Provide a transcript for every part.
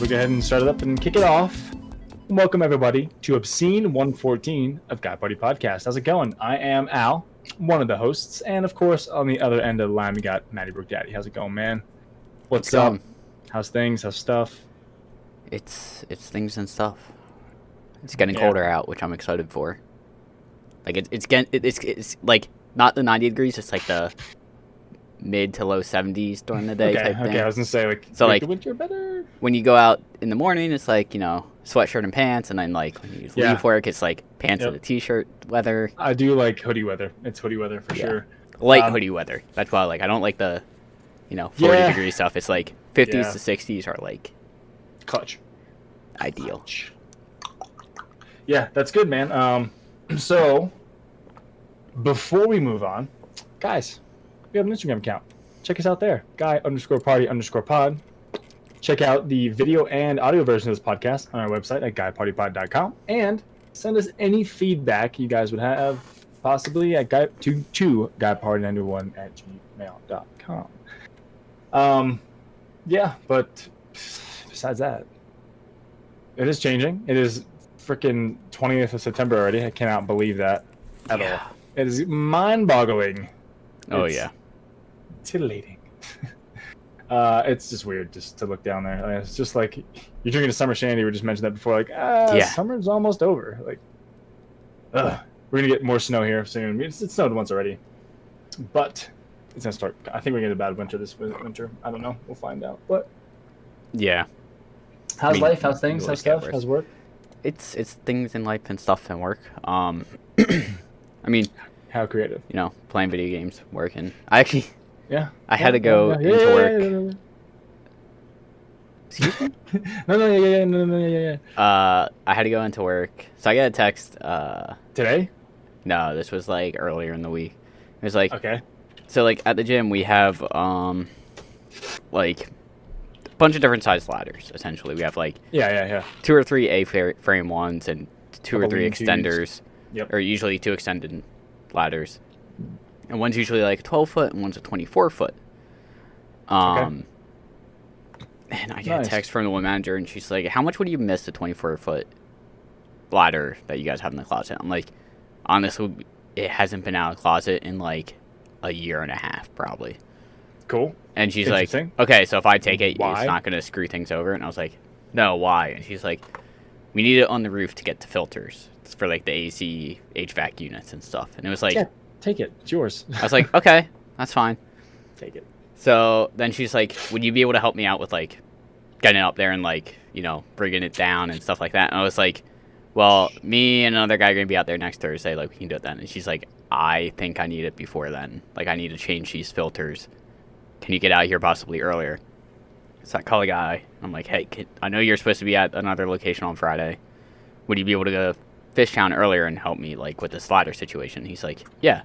we go ahead and start it up and kick it off. Welcome everybody to Obscene 114 of Guy Party Podcast. How's it going? I am Al, one of the hosts, and of course on the other end of the line we got Matty Brook Daddy. How's it going, man? What's up? How's things? How's stuff? It's things and stuff. It's getting colder out, which I'm excited for. Like it's like not the 90 degrees. It's like the mid to low 70s during the day type thing. Okay, I was gonna say like so like the winter better. When you go out in the morning, it's like sweatshirt and pants, and then like when you leave work, it's like pants and a t-shirt weather. I do like hoodie weather. It's hoodie weather for sure. Light hoodie weather. That's why I don't like the 40 degree stuff. It's like 50s to 60s are like clutch. Ideal. Clutch. Yeah, that's good, man. So before we move on, guys, we have an Instagram account. Check us out there, guy_party_pod. Check out the video and audio version of this podcast on our website at guypartypod.com, and send us any feedback you guys would have, possibly at guyparty91@gmail.com. Yeah, but besides that, it is changing. It is freaking 20th of September already. I cannot believe that at all. It is mind-boggling. It's titillating. It's just weird just to look down there. It's just like you're drinking a summer shandy. We just mentioned that before. Like, summer's almost over. Like, we're gonna get more snow here soon. It snowed once already, but it's gonna start. I think we're gonna get a bad winter this winter. I don't know. We'll find out. But how's life? How's things? How's stuff? How's work? It's things in life and stuff and work. I mean, how creative? Playing video games, working. I had to go into work. Excuse me? No. I had to go into work, so I got a text. Today? No, this was like earlier in the week. It was like okay. So like at the gym we have like a bunch of different size ladders. Essentially, we have like 2 or 3 A-frame ones and 2 or 3 extenders. Or usually 2 extended ladders. And one's usually like a 12-foot and one's a 24-foot. And I get a text from the one manager, and she's like, how much would you miss the 24-foot ladder that you guys have in the closet? I'm like, honestly, it hasn't been out of the closet in like a year and a half, probably. Cool. And she's like, okay, so if I take it, it's not going to screw things over? And I was like, no, why? And she's like, we need it on the roof to get to filters. It's for like the AC, HVAC units and stuff. And it was like... Yeah, take it. It's yours. I was like, okay, that's fine. Take it. So then she's like, would you be able to help me out with like getting it up there and like, bringing it down and stuff like that? And I was like, well, me and another guy are going to be out there next Thursday. Like, we can do it then. And she's like, I think I need it before then. Like, I need to change these filters. Can you get out here possibly earlier? So I call a guy. I'm like, hey, I know you're supposed to be at another location on Friday. Would you be able to go to Fishtown earlier and help me like with the slider situation? He's like, yeah.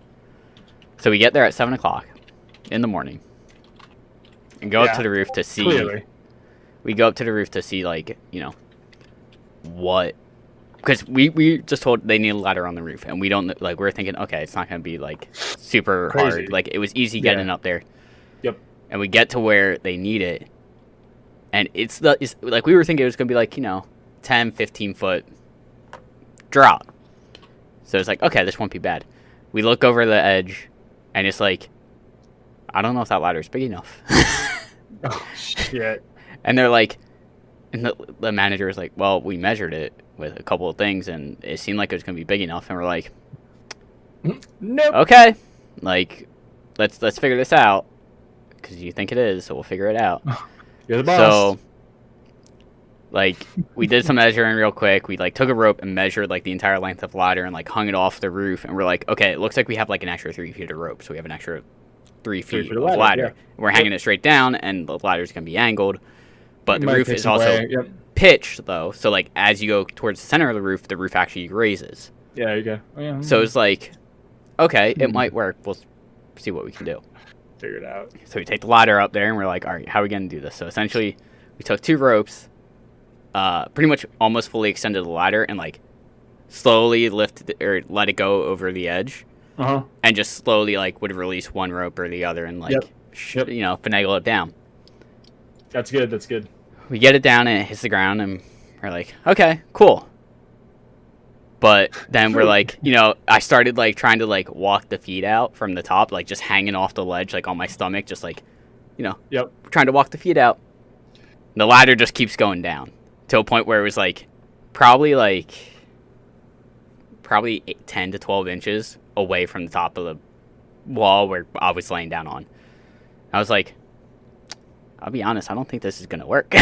So we get there at 7 o'clock in the morning and go up to the roof to see. Clearly. We go up to the roof to see like, what, because we just told they need a ladder on the roof, and we don't like, we're thinking, okay, it's not going to be like super hard. Like, it was easy getting up there. Yep. And we get to where they need it, and it's like, we were thinking it was going to be like, 10, 15 foot drop. So it's like, okay, this won't be bad. We look over the edge, and it's like, I don't know if that ladder is big enough. Oh, shit. And they're like, and the manager is like, well, we measured it with a couple of things, and it seemed like it was going to be big enough. And we're like, nope. Okay, like, let's figure this out, because you think it is, so we'll figure it out. You're the boss. So, like, we did some measuring real quick. We, like, took a rope and measured, like, the entire length of the ladder and, like, hung it off the roof. And we're like, okay, it looks like we have, like, an extra 3 feet of rope. So we have an extra 3 feet of ladder. Yeah. We're hanging it straight down, and the ladder's going to be angled. But the roof is also pitched, though. So, like, as you go towards the center of the roof actually raises. Yeah, there you go. Oh, yeah. So it's like, okay, it might work. We'll see what we can do. Figure it out. So we take the ladder up there, and we're like, all right, how are we going to do this? So essentially, we took 2 ropes, pretty much almost fully extended the ladder, and, like, slowly let it go over the edge. And just slowly, like, would release one rope or the other and, like, finagle it down. That's good. we get it down and it hits the ground, and we're like, okay, cool. But then we're like, I started like trying to like walk the feet out from the top, like just hanging off the ledge, like on my stomach, just like, Yep. trying to walk the feet out. The ladder just keeps going down to a point where it was like probably 10 to 12 inches away from the top of the wall where I was laying down on. I was like, I'll be honest, I don't think this is going to work.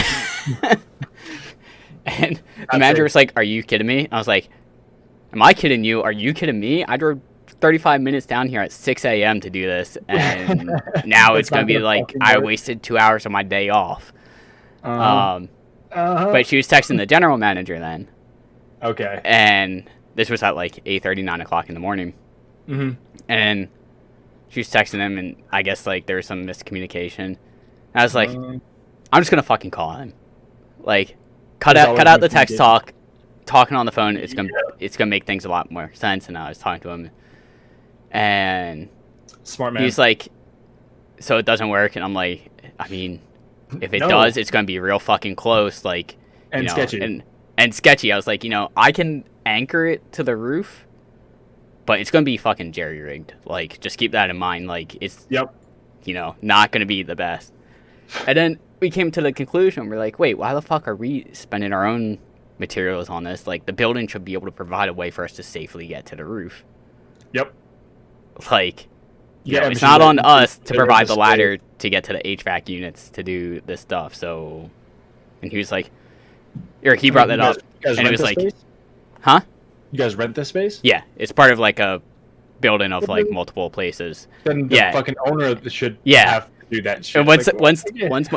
And the manager was like, are you kidding me? I was like, am I kidding you? Are you kidding me? I drove 35 minutes down here at 6 a.m. to do this, and now it's going to be like I wasted 2 hours of my day off. But she was texting the general manager then. Okay. And this was at like 8:30, 9 o'clock in the morning. Mm-hmm. And she was texting him, and I guess like there was some miscommunication. And I was like, I'm just going to fucking call him. Like, cut out the text talk. Talking on the phone, it's gonna make things a lot more sense. And I was talking to him, and smart man. He's like, so it doesn't work, and I'm like, I mean, if it does, it's gonna be real fucking close, like, and sketchy. And sketchy. I was like, I can anchor it to the roof, but it's gonna be fucking jerry rigged. Like, just keep that in mind. Like, it's not gonna be the best. And then we came to the conclusion. We're like, wait, why the fuck are we spending our own materials on this? Like, the building should be able to provide a way for us to safely get to the roof. Yep. Like, it's not on us to provide the ladder to get to the HVAC units to do this stuff. So, and he was like, Eric, he brought that up, and it was like, huh? You guys rent this space? Yeah, it's part of like a building of like multiple places. Then the fucking owner should have to do that shit. And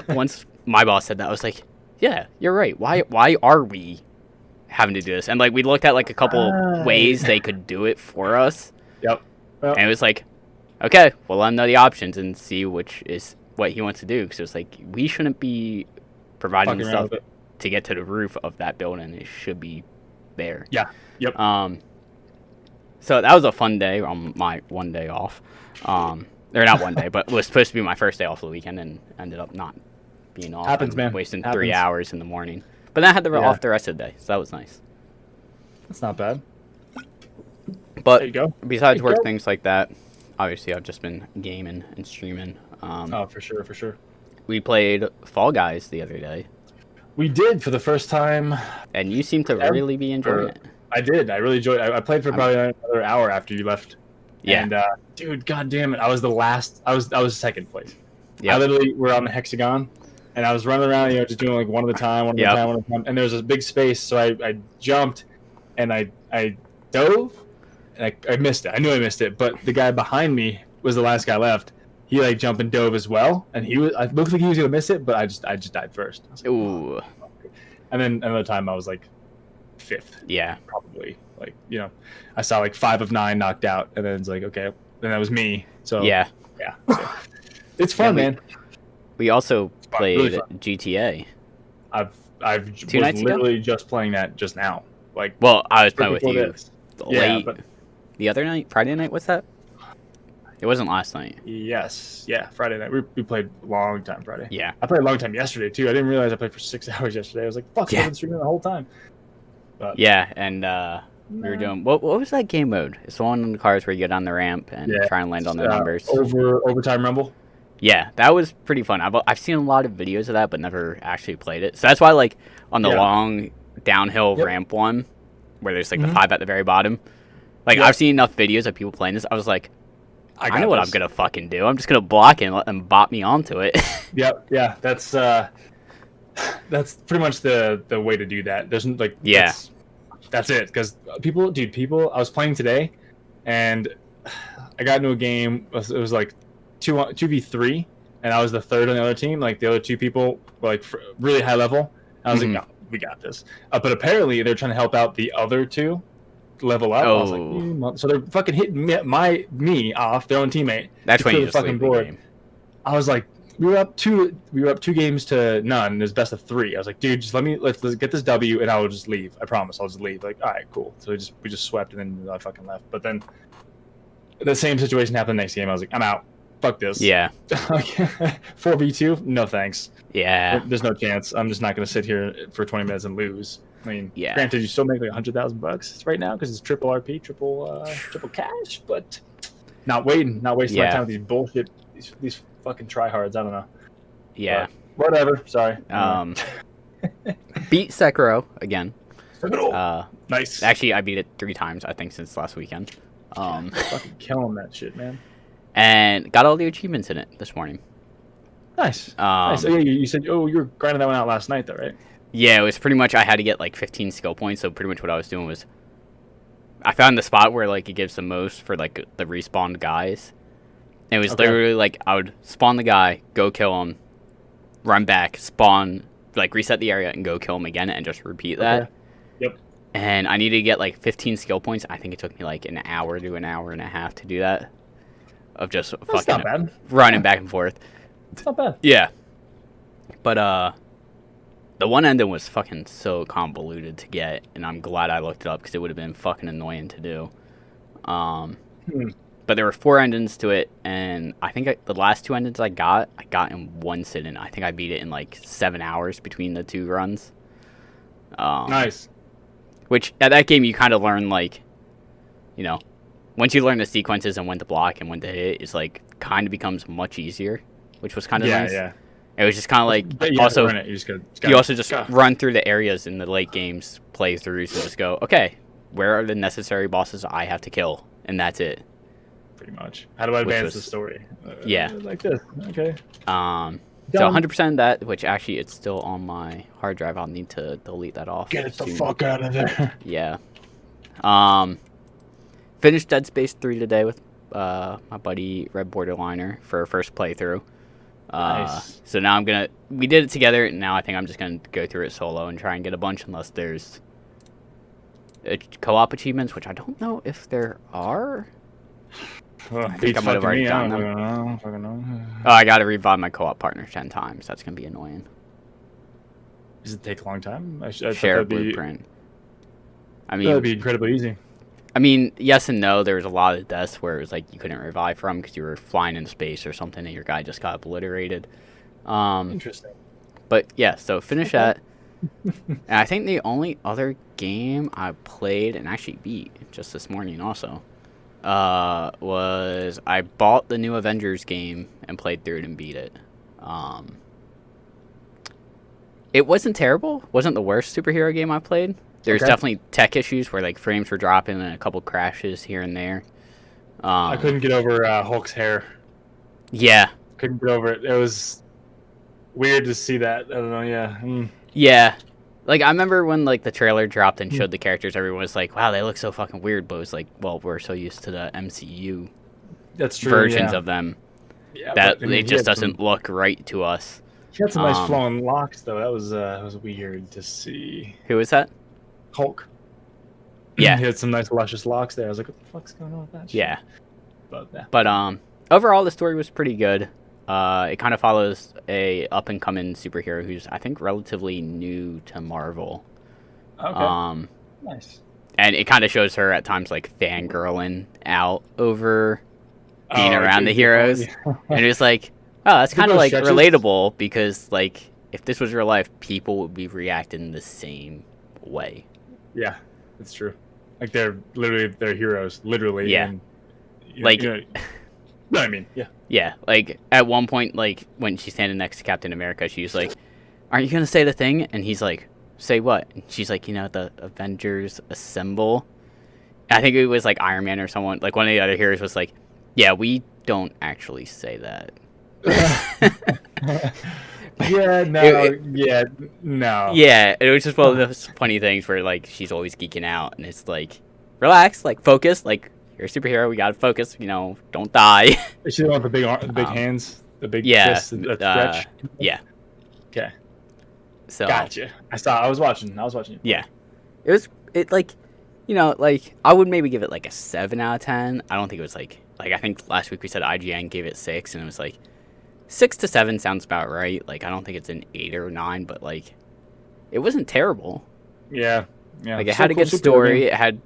once my boss said that, I was like, yeah, you're right. Why are we having to do this? And like we looked at like a couple ways they could do it for us. Yep. And it was like, okay, well, let him know the options and see which is what he wants to do. Because it was like, we shouldn't be providing the stuff to get to the roof of that building. It should be there. Yeah. Yep. So that was a fun day on my one day off. Or not one day, but it was supposed to be my first day off of the weekend, and ended up not being off. Happens, man. Wasting 3 hours in the morning. But then I had the off the rest of the day, so that was nice. That's not bad. But there you go. Besides work things like that, obviously I've just been gaming and streaming. For sure. We played Fall Guys the other day. We did for the first time. And you seem to really be enjoying it. I did. I really enjoyed it. I played for probably another hour after you left. Yeah. And dude, goddamn it, I was the last. I was second place. Yeah. I literally were on the hexagon, and I was running around, just doing like one at a time, and there was a big space, so I jumped, and I dove, and I missed it. I knew I missed it, but the guy behind me was the last guy left. He like jumped and dove as well, and I looked like he was gonna miss it, but I just died first. I was like, ooh. And then another time I was like fifth. Yeah. Probably. Like, I saw like 5 of 9 knocked out, and then it's like, okay, then that was me. So yeah. So, it's fun, man. We also played really GTA. I was literally just playing that just now. Like, well, I was playing with you late. But the other night, Friday night. What's that? It wasn't last night. Yes, Friday night. We played a long time Friday. Yeah, I played a long time yesterday too. I didn't realize I played for 6 hours yesterday. I was like, fuck, I've been streaming the whole time. But, yeah, and we were doing what was that game mode? It's the one on the cars where you get on the ramp and try and land on the numbers. Overtime Rumble. Yeah, that was pretty fun. I've seen a lot of videos of that, but never actually played it. So that's why, like, on the long downhill ramp one, where there's like the 5 at the very bottom, like I've seen enough videos of people playing this. I was like, I know what I'm gonna fucking do. I'm just gonna block it and let them bot me onto it. Yeah. That's pretty much the way to do that. There's like that's it. Because people. I was playing today, and I got into a game. It was like 2v3, and I was the third on the other team. Like the other 2 people were like really high level. I was like, no, we got this. But apparently they're trying to help out the other 2 level up. I was like, so they're fucking hitting me off, their own teammate. That's when you just fucking board. Game. I was like, we were up 2 games to none. And it was best of 3. I was like, dude, just let's get this W, and I will just leave. I promise, I'll just leave. Like, all right, cool. So we just swept, and then I fucking left. But then the same situation happened the next game. I was like, I'm out. fuck this. Yeah. 4v2? No thanks. Yeah. There's no chance. I'm just not going to sit here for 20 minutes and lose. I mean, Yeah. granted, you still make like $100,000 right now because it's triple RP, triple cash, but not wasting my time with these bullshit, these fucking tryhards. I don't know. Yeah. But whatever. Sorry. Beat Sekiro again. Nice. Actually, I beat it 3 times, I think, since last weekend. Fucking killing that shit, man. And got all the achievements in it this morning. Nice. Nice. Oh, yeah, you said, you were grinding that one out last night, though, right? Yeah, it was pretty much, I had to get like 15 skill points, so pretty much what I was doing was, I found the spot where like it gives the most for like the respawned guys. And it was literally like, I would spawn the guy, go kill him, run back, spawn, like reset the area and go kill him again and just repeat that. Okay. Yep. And I needed to get like 15 skill points. I think it took me like an hour to an hour and a half to do that. Of just That's fucking not bad. running back and forth. It's not bad. Yeah. But the one ending was fucking so convoluted to get, and I'm glad I looked it up because it would have been fucking annoying to do. But there were 4 endings to it, and I think the last 2 endings I got in one sitting. I think I beat it in like 7 hours between the 2 runs. Nice. Which, at that game, you kind of learn, like, you know, once you learn the sequences and when to block and when to hit, it's like, kind of becomes much easier, which was kind of nice. Yeah. It was just kind of like, also, you also just run through the areas in the late games playthroughs and just go, okay, where are the necessary bosses I have to kill? And that's it. Pretty much. How do I advance the story? Yeah. Like this. Okay. So 100% that, which actually it's still on my hard drive. I'll need to delete that off. Get it the fuck out of there. Yeah. Finished Dead Space 3 today with my buddy Red Borderliner for our first playthrough. Nice. So now we did it together, and now I think I'm just gonna go through it solo and try and get a bunch, unless there's co-op achievements, which I don't know if there are. I think I might have already done them. Oh, I gotta revive my co-op partner 10 times. That's gonna be annoying. Does it take a long time? Share blueprint. I mean, that would be incredibly easy. I mean, yes and no. There was a lot of deaths where it was like you couldn't revive from because you were flying into space or something and your guy just got obliterated. Interesting. But yeah, so finish that. And I think the only other game I played and actually beat just this morning also was I bought the new Avengers game and played through it and beat it. It wasn't terrible. Wasn't the worst superhero game I played. There's definitely tech issues where like frames were dropping and a couple crashes here and there. I couldn't get over Hulk's hair. Yeah. Couldn't get over it. It was weird to see that. I don't know. Yeah. Yeah. Like, I remember when like the trailer dropped and showed the characters, everyone was like, wow, they look so fucking weird. But it was like, well, we're so used to the MCU versions of them that it just doesn't look right to us. He had some nice flowing locks, though. That was weird to see. Who was that? Hulk. Yeah. He had some nice luscious locks there. I was like, what the fuck's going on with that shit? Yeah. But overall, the story was pretty good. It kind of follows a up-and-coming superhero who's, I think, relatively new to Marvel. Okay. Nice. And it kind of shows her at times, like, fangirling out over being around the heroes. And it was like, oh, that's kind of, like, relatable because, like, if this was real life, people would be reacting the same way. Yeah, that's true. Like, they're heroes, literally. Yeah. And, like... No, I mean, yeah. Yeah, like, at one point, like, when she's standing next to Captain America, she's like, aren't you going to say the thing? And he's like, say what? And she's like, the Avengers Assemble. I think it was, like, Iron Man or someone, like, one of the other heroes was like, yeah, we don't actually say that. No. Yeah, it was just one of those funny things where, like, she's always geeking out, and it's like, relax, like, focus, like, you're a superhero, we gotta focus, don't die. Is she the one with the big hands? The big fists that stretch? Yeah. Okay. So gotcha. I was watching. Yeah. I would maybe give it like a 7 out of 10. I don't think it was like I think last week we said IGN gave it 6, and it was like 6 to 7 sounds about right. Like, I don't think it's an 8 or 9, but like it wasn't terrible. Yeah. Yeah. Like, it had a good story. It had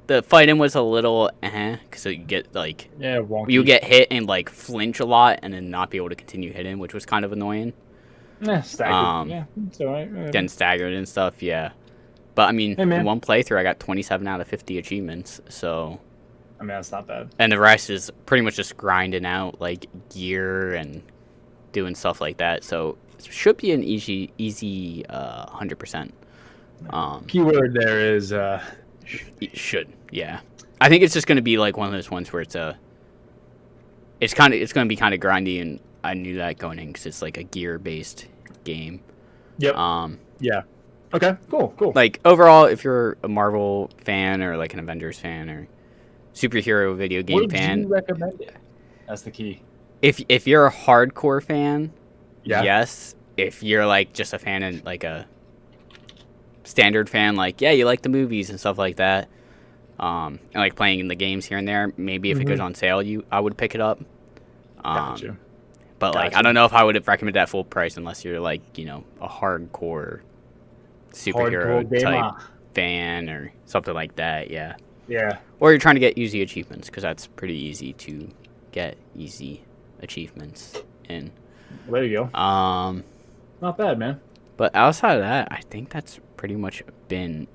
the fighting was a little because you get like Yeah, wonky. you get hit and like flinch a lot and then not be able to continue hitting, which was kind of annoying. Staggered. Yeah, it's alright. Getting staggered and stuff, yeah. But I mean, Hey, man. in one playthrough, I got 27 out of 50 achievements. So, I mean, that's not bad. and the rest is pretty much just grinding out like gear and doing stuff like that. So it should be an easy 100%. Keyword there is It should, yeah. I think it's just going to be like one of those ones where it's going to be kind of grindy, and I knew that going in because it's like a gear based game. Yep. Yeah. Okay. Cool. Like overall, if you're a Marvel fan or like an Avengers fan or superhero video game Would fan, you recommend it? That's the key. if you're a hardcore fan, Yeah. yes. If you're like just a fan and like a standard fan, like yeah, you like the movies and stuff like that, and like playing in the games here and there, maybe if it goes on sale, I would pick it up. Gotcha. But like, Gotcha. I don't know if I would have recommended that full price unless you're like, a hardcore superhero Hardcore type gamer. fan or something like that. Yeah. Yeah. Or you're trying to get easy achievements because that's pretty easy to get easy achievements in. Well, there you go. Not bad, man. But outside of that, I think that's pretty much been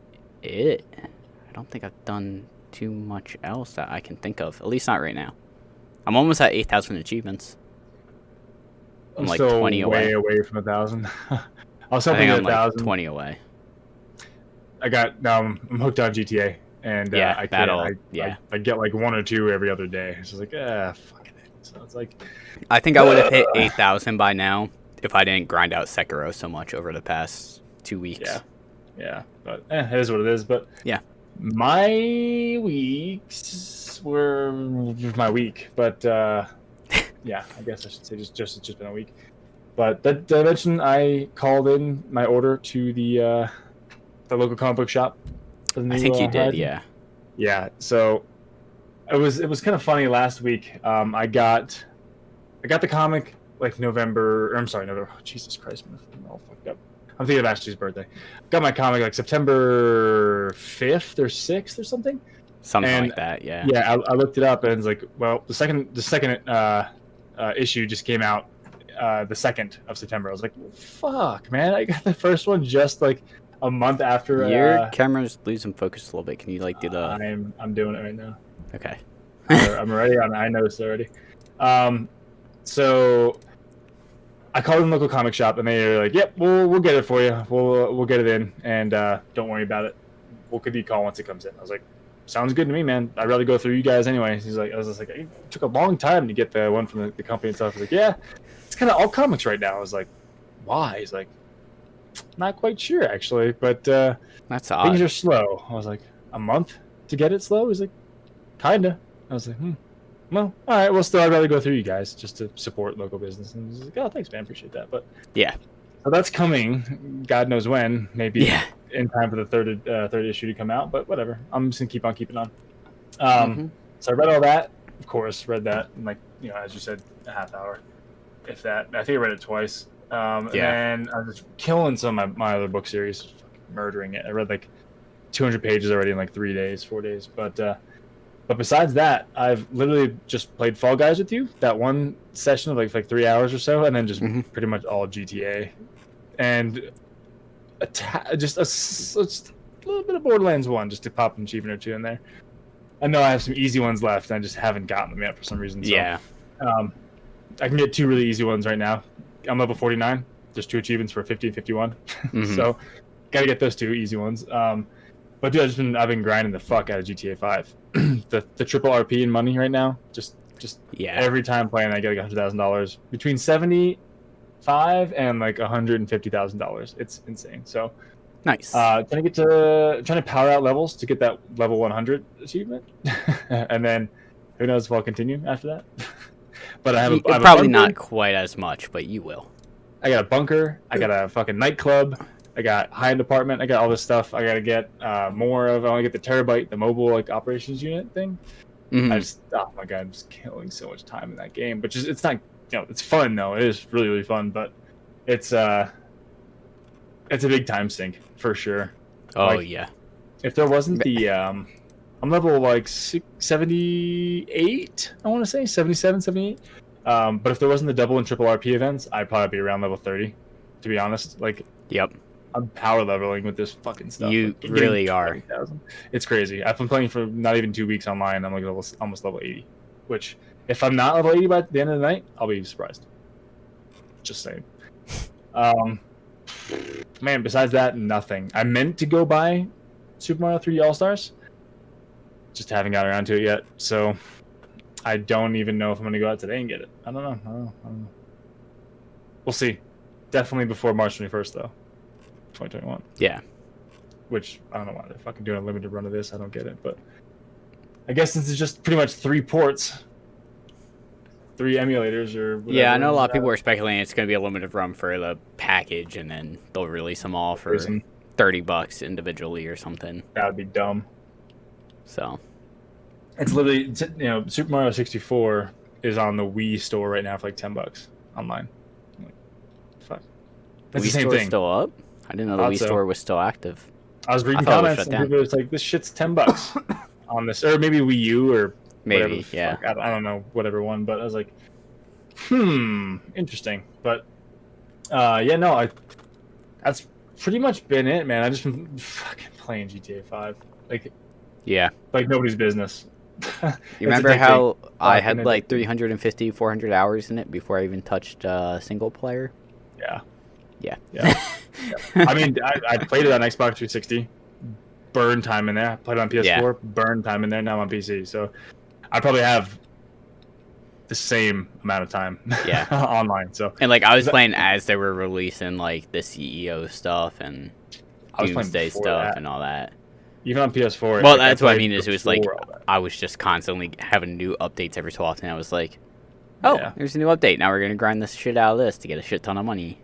it. I don't think I've done too much else that I can think of. At least not right now. I'm almost at 8,000 achievements. I'm like still 20 away. way away from 1,000. I was I hoping think at I'm like 1,000. 20 away. I'm hooked on GTA, and Yeah, I can't. that'll- yeah. I get like 1 or 2 every other day. It's just like fucking it. So it's like I think I would have hit 8,000 by now if I didn't grind out Sekiro so much over the past 2 weeks. yeah, but it is what it is. But Yeah. my weeks were my week, but yeah, I guess I should say it's just been a week. But did I mention I called in my order to the local comic book shop for the new I think you did, Horizon? yeah. Yeah, so it was kind of funny last week. I got the comic like November. Or I'm sorry, November. Oh, Jesus Christ, I'm all fucked up. I'm thinking of Ashley's birthday. Got my comic like September 5th or 6th or something. Something And, like that, yeah. Yeah, I looked it up and it's like, well, the second issue just came out the 2nd of September. I was like, fuck, man, I got the first one just like a month after. Your camera's losing focus a little bit. Can you like do the? I'm doing it right now. Okay. I'm ready. I noticed already. So I called in the local comic shop and they were like, "Yep, we'll get it for you. We'll get it in, and don't worry about it. We'll give you a call once it comes in." I was like, "Sounds good to me, man. I'd rather go through you guys anyway." He's like, "I was just like, it took a long time to get the one from the company and stuff." I was like, "Yeah, it's kind of all comics right now." I was like, "Why?" He's like, "Not quite sure actually, but That's odd. things are slow." I was like, "A month to get it slow?" He's like, "Kinda." I was like, well, all right. Well, still, I'd rather go through you guys just to support local business. And he's like, "Oh, thanks, man. Appreciate that." But Yeah. so that's coming. God knows when. Maybe Yeah. in time for the third issue to come out. But whatever. I'm just gonna keep on keeping on. Mhm. So I read all that. Of course, read that in like as you said, a half hour, if that. I think I read it twice. And then I was killing some of my other book series, fucking murdering it. I read like 200 pages already in like 4 days. But besides that, I've literally just played Fall Guys with you. That one session of like 3 hours or so, and then just pretty much all GTA, and just a little bit of Borderlands 1 just to pop an achievement or two in there. I know I have some easy ones left, and I just haven't gotten them yet for some reason. So, Yeah. I can get 2 really easy ones right now. I'm level 49. There's 2 achievements for 50 and 51. Mhm. So, gotta get those 2 easy ones. But dude, I've been grinding the fuck out of GTA 5. the triple RP in money right now. Just Yeah. every time playing, I get like $100,000 between 75 and like $150,000. It's insane. So, Nice. trying to power out levels to get that level 100 achievement, and then who knows if I'll continue after that. But I have a Probably bunker. not quite as much, but you will. I got a bunker. I got a fucking nightclub. I got high-end apartment. I got all this stuff. I gotta get more of. I want to get the Terabyte, the mobile like operations unit thing. Mhm. Oh my god, I'm just killing so much time in that game. But it's not, it's fun though. It is really really fun. But it's a big time sink for sure. Oh like- yeah. If there wasn't the I'm level like 78. I want to say 77, 78. But if there wasn't the double and triple RP events, I'd probably be around level 30. To be honest, like Yep. I'm power leveling with this fucking stuff. You like, really are. 20,000. It's crazy. I've been playing for not even 2 weeks online. I'm like almost level 80. Which, if I'm not level 80 by the end of the night, I'll be surprised. Just saying. Man, besides that, nothing. I meant to go buy Super Mario 3D All Stars. Just haven't got around to it yet. So I don't even know if I'm going to go out today and get it. I don't know. We'll see. Definitely before March 21st, though. 2021. Yeah. Which, I don't know why they're fucking doing a limited run of this. I don't get it. But I guess since it's just pretty much 3 ports, 3 emulators or whatever. Yeah, I know a lot of people are speculating it's going to be a limited run for the package, and then they'll release them all for $30 individually or something. That would be dumb. So it's literally, Super Mario 64 is on the Wii store right now for like $10 online. Like, fuck. That's the Wii the same store's thing. Still up? I didn't know the Wii store was still active. I was reading comments and people was like, "This shit's $10 on this," or maybe Wii U or maybe, yeah. I don't know, whatever one. But I was like, interesting. But that's pretty much been it, man. I just been fucking playing GTA 5, like nobody's business. You remember how I had like 350, 400 hours in it before I even touched single player? Yeah. I mean, I played it on Xbox 360, burned time in there. I played it on PS4, burned time in there. Now I'm on PC, so I probably have the same amount of time online. So and like I was playing as they were releasing like the CEO stuff and Doomsday stuff and all that. Even on PS4. Well, that's what I mean. Is it was like I was just constantly having new updates every so often. I was like, there's a new update. Now we're gonna grind this shit out of this to get a shit ton of money.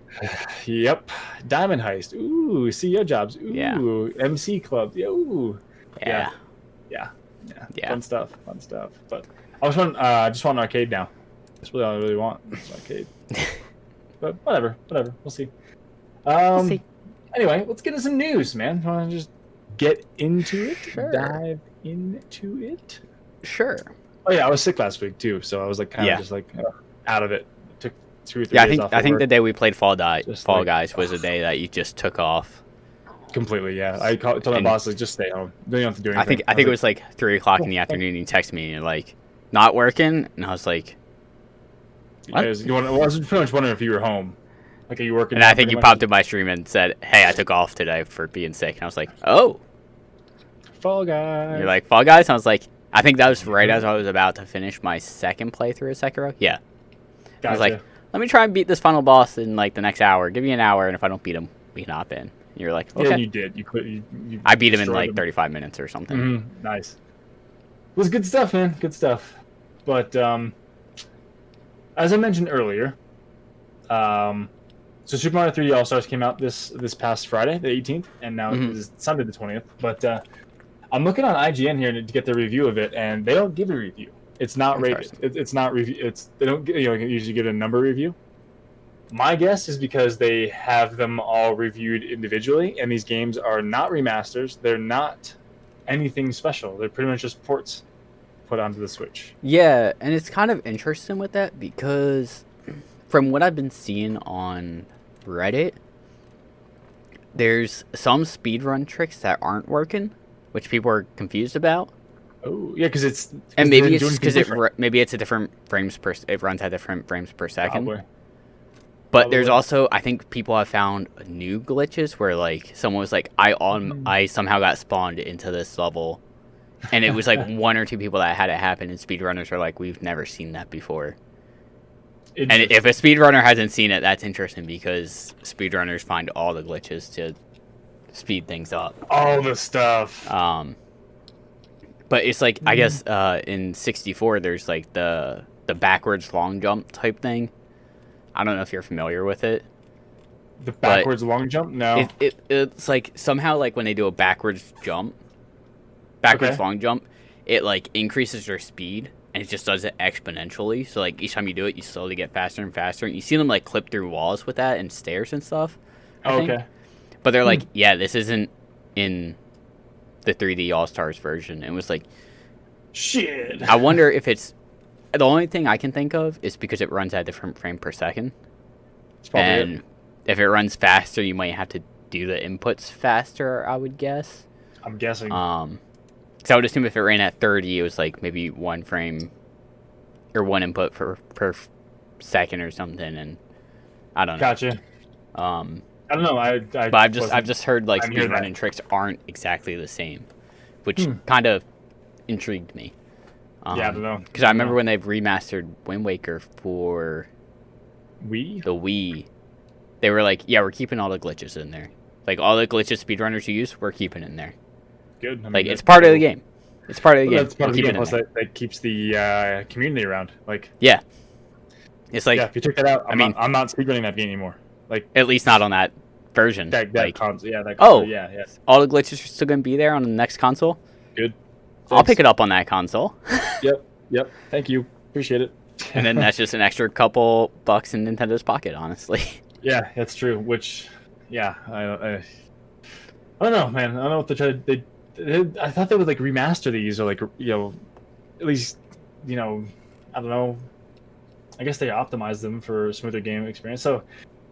Yep. Diamond Heist. Ooh, CEO jobs. Ooh, MC Club. Ooh. Yeah. Fun stuff. But I just want an arcade now. That's really all I really want. It's arcade. But whatever. We'll see. Anyway, let's get into some news, man. Want to just get into it? Sure. Dive into it? Sure. Oh yeah, I was sick last week too, so I was like kind of just like out of it. Took 2 or 3 days off. I think the day we played Fall Guys was a day that you just took off. Completely, yeah. I told my boss like, just stay home. You don't have to do anything. I think it was like 3:00 in the afternoon. And you texted me and you're like, not working, and I was like, what? I was pretty much wondering if you were home. Like, are you working? And I think you popped in my stream and said, "Hey, I took off today for being sick." And I was like, "Oh, Fall Guys." And you're like, "Fall Guys?" And I was like, I think that was right as I was about to finish my second playthrough of Sekiro. Yeah. Gotcha. I was like, let me try and beat this final boss in like the next hour. Give me an hour, and if I don't beat him, we can hop in. And you're like, okay. Yeah, you did. You I beat him in like 35 minutes or something. Mm-hmm. Nice. It was good stuff, man. Good stuff. But as I mentioned earlier, so Super Mario 3D All Stars came out this past Friday, the 18th, and now it is Sunday the 20th. But I'm looking on IGN here to get their review of it, and they don't give a review. It's not rated. It's not review. They don't usually give a number review. My guess is because they have them all reviewed individually, and these games are not remasters. They're not anything special. They're pretty much just ports put onto the Switch. Yeah, and it's kind of interesting with that because from what I've been seeing on Reddit, there's some speedrun tricks that aren't working, which people are confused about. Oh, yeah, because it's... And maybe it's because maybe it's a different frames per... It runs at different frames per second. Probably. But there's also... I think people have found new glitches where, like, someone was like, I somehow got spawned into this level. And it was, like, 1 or 2 people that had it happen, and speedrunners are like, we've never seen that before. And if a speedrunner hasn't seen it, that's interesting because speedrunners find all the glitches to speed things up. All the stuff. But it's like, I guess in 64, there's like the backwards long jump type thing. I don't know if you're familiar with it. The backwards long jump? No. It's like somehow like when they do a backwards long jump, it like increases their speed and it just does it exponentially. So like each time you do it, you slowly get faster and faster. And you see them like clip through walls with that and stairs and stuff. I think. But they're like, yeah, this isn't in the 3D All Stars version. It was like, Shit. I wonder if it's the only thing I can think of is because it runs at a different frame per second, It's probably and it. if it runs faster, you might have to do the inputs faster. I would guess. I'm guessing. So I would assume if it ran at 30, it was like maybe one frame or one input per second or something, and I don't know. Gotcha. I don't know. But I've just heard like I hear that. speedrunning tricks aren't exactly the same, which kind of intrigued me. Yeah, I don't know. Because I remember when they've remastered Wind Waker for We? the Wii, they were like, yeah, we're keeping all the glitches in there. Like all the glitches speedrunners use, we're keeping in there. Good. I mean, Like it's part of the game. It's part of the game. That's part of the We'll game. keep it in Plus, there. that keeps the community around. Like, Yeah. It's like yeah, if you took that out, I mean- I'm not speedrunning that game anymore. Like at least not on that version. that Like console. Yeah, that Oh. console. Yeah. all the glitches are still gonna be there on the next console. Good. I'll pick it up on that console. Yep. Thank you. Appreciate it. And then that's just an extra couple bucks in Nintendo's pocket, honestly. Yeah, that's true. Which, yeah, I don't know, man. I don't know what they I thought they would like remaster these or like at least I don't know. I guess they optimized them for a smoother game experience. So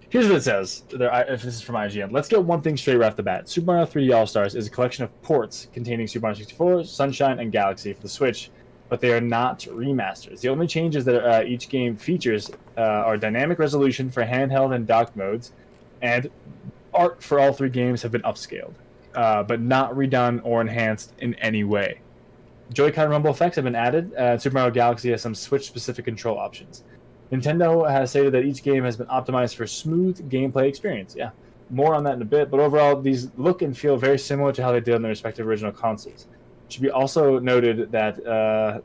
here's what it says. If this is from IGN, let's get one thing straight right off the bat. Super Mario 3D All Stars is a collection of ports containing Super Mario 64, Sunshine, and Galaxy for the Switch, but they are not remasters. The only changes that each game features are dynamic resolution for handheld and docked modes, and art for all three games have been upscaled, but not redone or enhanced in any way. Joy-Con rumble effects have been added. Super Mario Galaxy has some Switch-specific control options. Nintendo has stated that each game has been optimized for smooth gameplay experience. Yeah, more on that in a bit, but overall, these look and feel very similar to how they did on their respective original consoles. It should be also noted that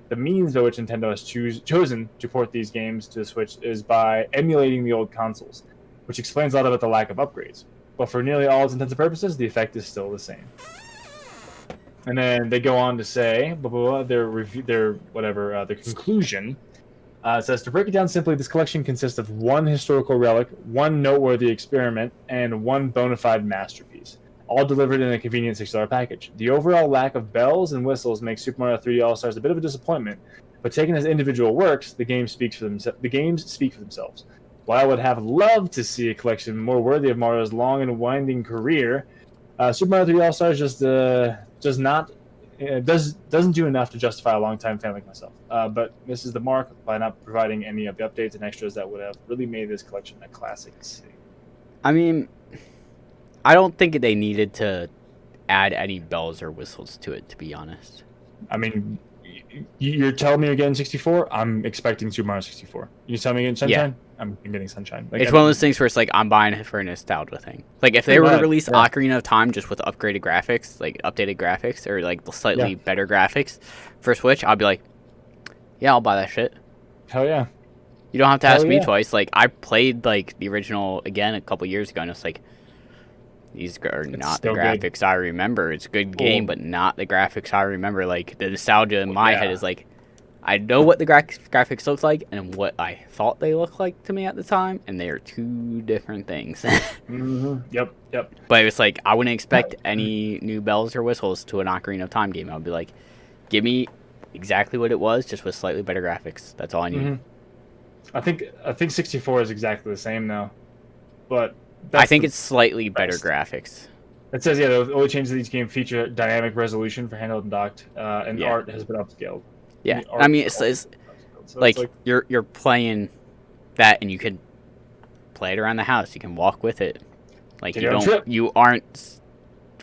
the means by which Nintendo has chosen to port these games to the Switch is by emulating the old consoles, which explains a lot about the lack of upgrades. But for nearly all its intents and purposes, the effect is still the same. And then they go on to say, their conclusion says, to break it down simply, this collection consists of one historical relic, one noteworthy experiment, and one bona fide masterpiece, all delivered in a convenient $6 package. The overall lack of bells and whistles makes Super Mario 3D All Stars a bit of a disappointment, but taken as individual works, the games speak for themselves. While I would have loved to see a collection more worthy of Mario's long and winding career, Super Mario 3D All Stars doesn't do enough to justify a longtime fan like myself. But this is the mark by not providing any of the updates and extras that would have really made this collection a classic. I mean, I don't think they needed to add any bells or whistles to it, to be honest. I mean, you're telling me you're getting 64? I'm expecting Super Mario 64. You tell me you're getting Sunshine? Yeah. I'm getting Sunshine. It's one of those things where it's like, I'm buying it for a nostalgia thing. Like, if they were to release Ocarina of Time just with upgraded graphics, like updated graphics, or like slightly better graphics for Switch, I'd be like, yeah, I'll buy that shit. Hell yeah. You don't have to ask me twice. Like, I played like the original again a couple years ago, and it's like, these are not the graphics I remember. It's a good game, but not the graphics I remember. Like, the nostalgia in my head is like, I know what the graphics look like and what I thought they looked like to me at the time, and they are two different things. Yep. But it's like, I wouldn't expect any new bells or whistles to an Ocarina of Time game. I would be like, give me exactly what it was, just with slightly better graphics. That's all I need. I think 64 is exactly the same now, but I think it's slightly better graphics. It says, the only changes to each game feature dynamic resolution for handheld and docked, and art has been upscaled. Yeah, I mean, it's like you're playing that, and you can play it around the house. You can walk with it. Like, you aren't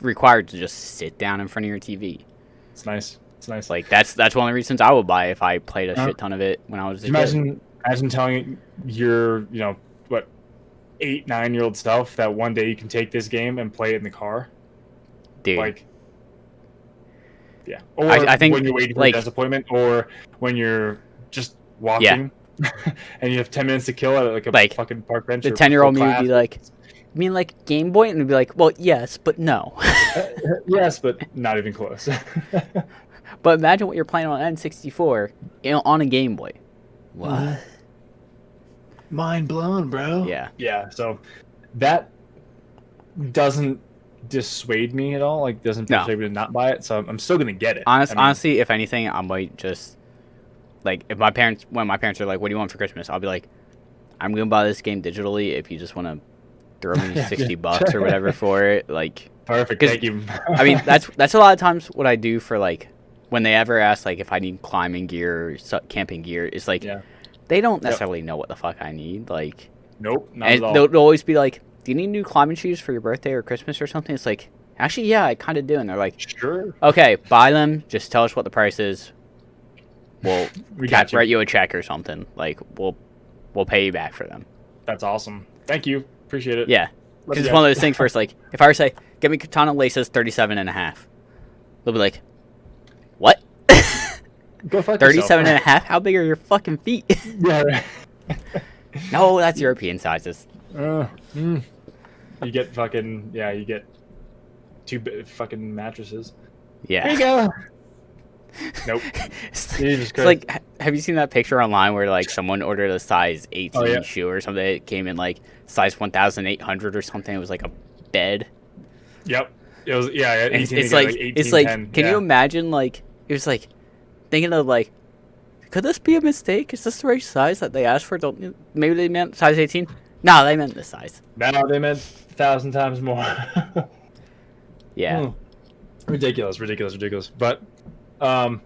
required to just sit down in front of your TV. It's nice. Like, that's one of the reasons I would buy it if I played a shit ton of it when I was a kid. Imagine telling your 8, 9-year-old self that one day you can take this game and play it in the car. Dude. Like, yeah. Or I think, when you're waiting for a dentist appointment, or when you're just walking and you have 10 minutes to kill at like a fucking park bench. The 10-year-old me would be like, you mean like Game Boy? And would be like, well, yes, but no. Yes, but not even close. But imagine what you're playing on N64 on a Game Boy. What? Mind blown, bro. Yeah. Yeah, so that doesn't dissuade me at all. Like, doesn't No. persuade me to not buy it. So I'm still gonna get it. I mean, Honestly, if anything, I might just like when my parents are like, "What do you want for Christmas?" I'll be like, "I'm gonna buy this game digitally. If you just want to throw me $60 or whatever for it, like." Perfect. 'Cause, Thank you. I mean, that's a lot of times what I do for like when they ever ask like if I need climbing gear or camping gear. It's like they don't necessarily know what the fuck I need. Like, nope, not and at all. they'll always be like, "Do you need new climbing shoes for your birthday or Christmas or something?" It's like, actually, yeah, I kind of do. And they're like, Sure. "Okay, buy them. Just tell us what the price is. We'll We got you. write you a check or something. Like, we'll pay you back for them." That's awesome. Thank you. Appreciate it. Yeah, Love because you it's one of guys. those things where it's like, if I were to say, "Get me katana laces 37.5," they'll be like, "What?" Go fuck 37 and yourself. a half? How big are your fucking feet? Yeah. Right. No, that's European sizes. You get fucking You get fucking mattresses. Here you Yeah. go. Nope. It's Jesus Christ. like, have you seen that picture online where like someone ordered a size 18 Oh, yeah. shoe or something? It came in like size 1,800 or something. It was like a bed. Yep. It was 18, It's you get, like 18, it's like 10, can yeah. you imagine like it was like thinking of like, could this be a mistake? Is this the right size that they asked for? Don't maybe they meant size 18? No, they meant this size. No, they meant 1,000 times more. Yeah. Ridiculous. But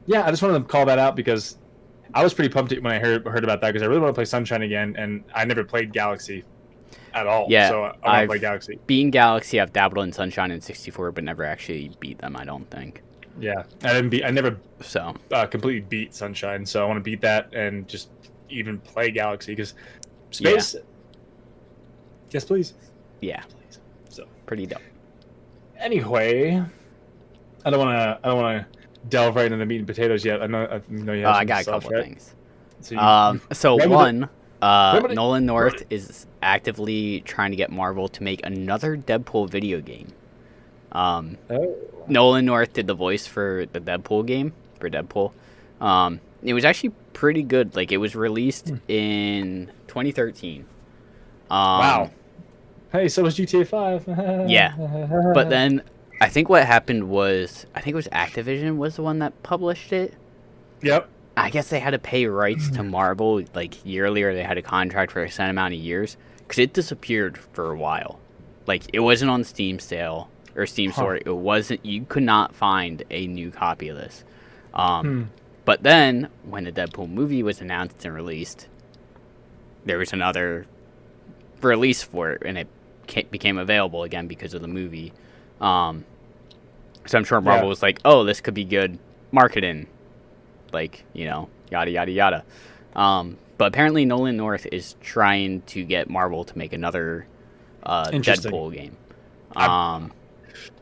yeah, I just wanted to call that out because I was pretty pumped when I heard about that because I really want to play Sunshine again, and I never played Galaxy at all. Yeah, so I want to I've play Galaxy. beaten Galaxy. I've dabbled in Sunshine and 64, but never actually beat them. I don't think Yeah, I never so. completely beat Sunshine, so I want to beat that and just even play Galaxy because space. Yes, please. Yeah, So pretty dope. anyway, I don't want to delve right into the meat and potatoes yet. I know you have I some got a stuff, couple right? things. So So when would one, would it- Nolan North is actively trying to get Marvel to make another Deadpool video game. oh, Nolan North did the voice for the Deadpool game for Deadpool. It was actually pretty good. Like it was released in 2013. wow. Hey, so was GTA 5. Yeah. But then I think what happened was it was Activision was the one that published it. Yep. I guess they had to pay rights to Marvel like yearly, or they had a contract for a certain amount of years because it disappeared for a while. Like it wasn't on Steam sale or Steam Store. It wasn't. You could not find a new copy of this. But then when the Deadpool movie was announced and released, there was another release for it, and it became available again because of the movie. So I'm sure Marvel was like, "Oh, this could be good marketing." Like, yada yada yada. But apparently Nolan North is trying to get Marvel to make another Deadpool game.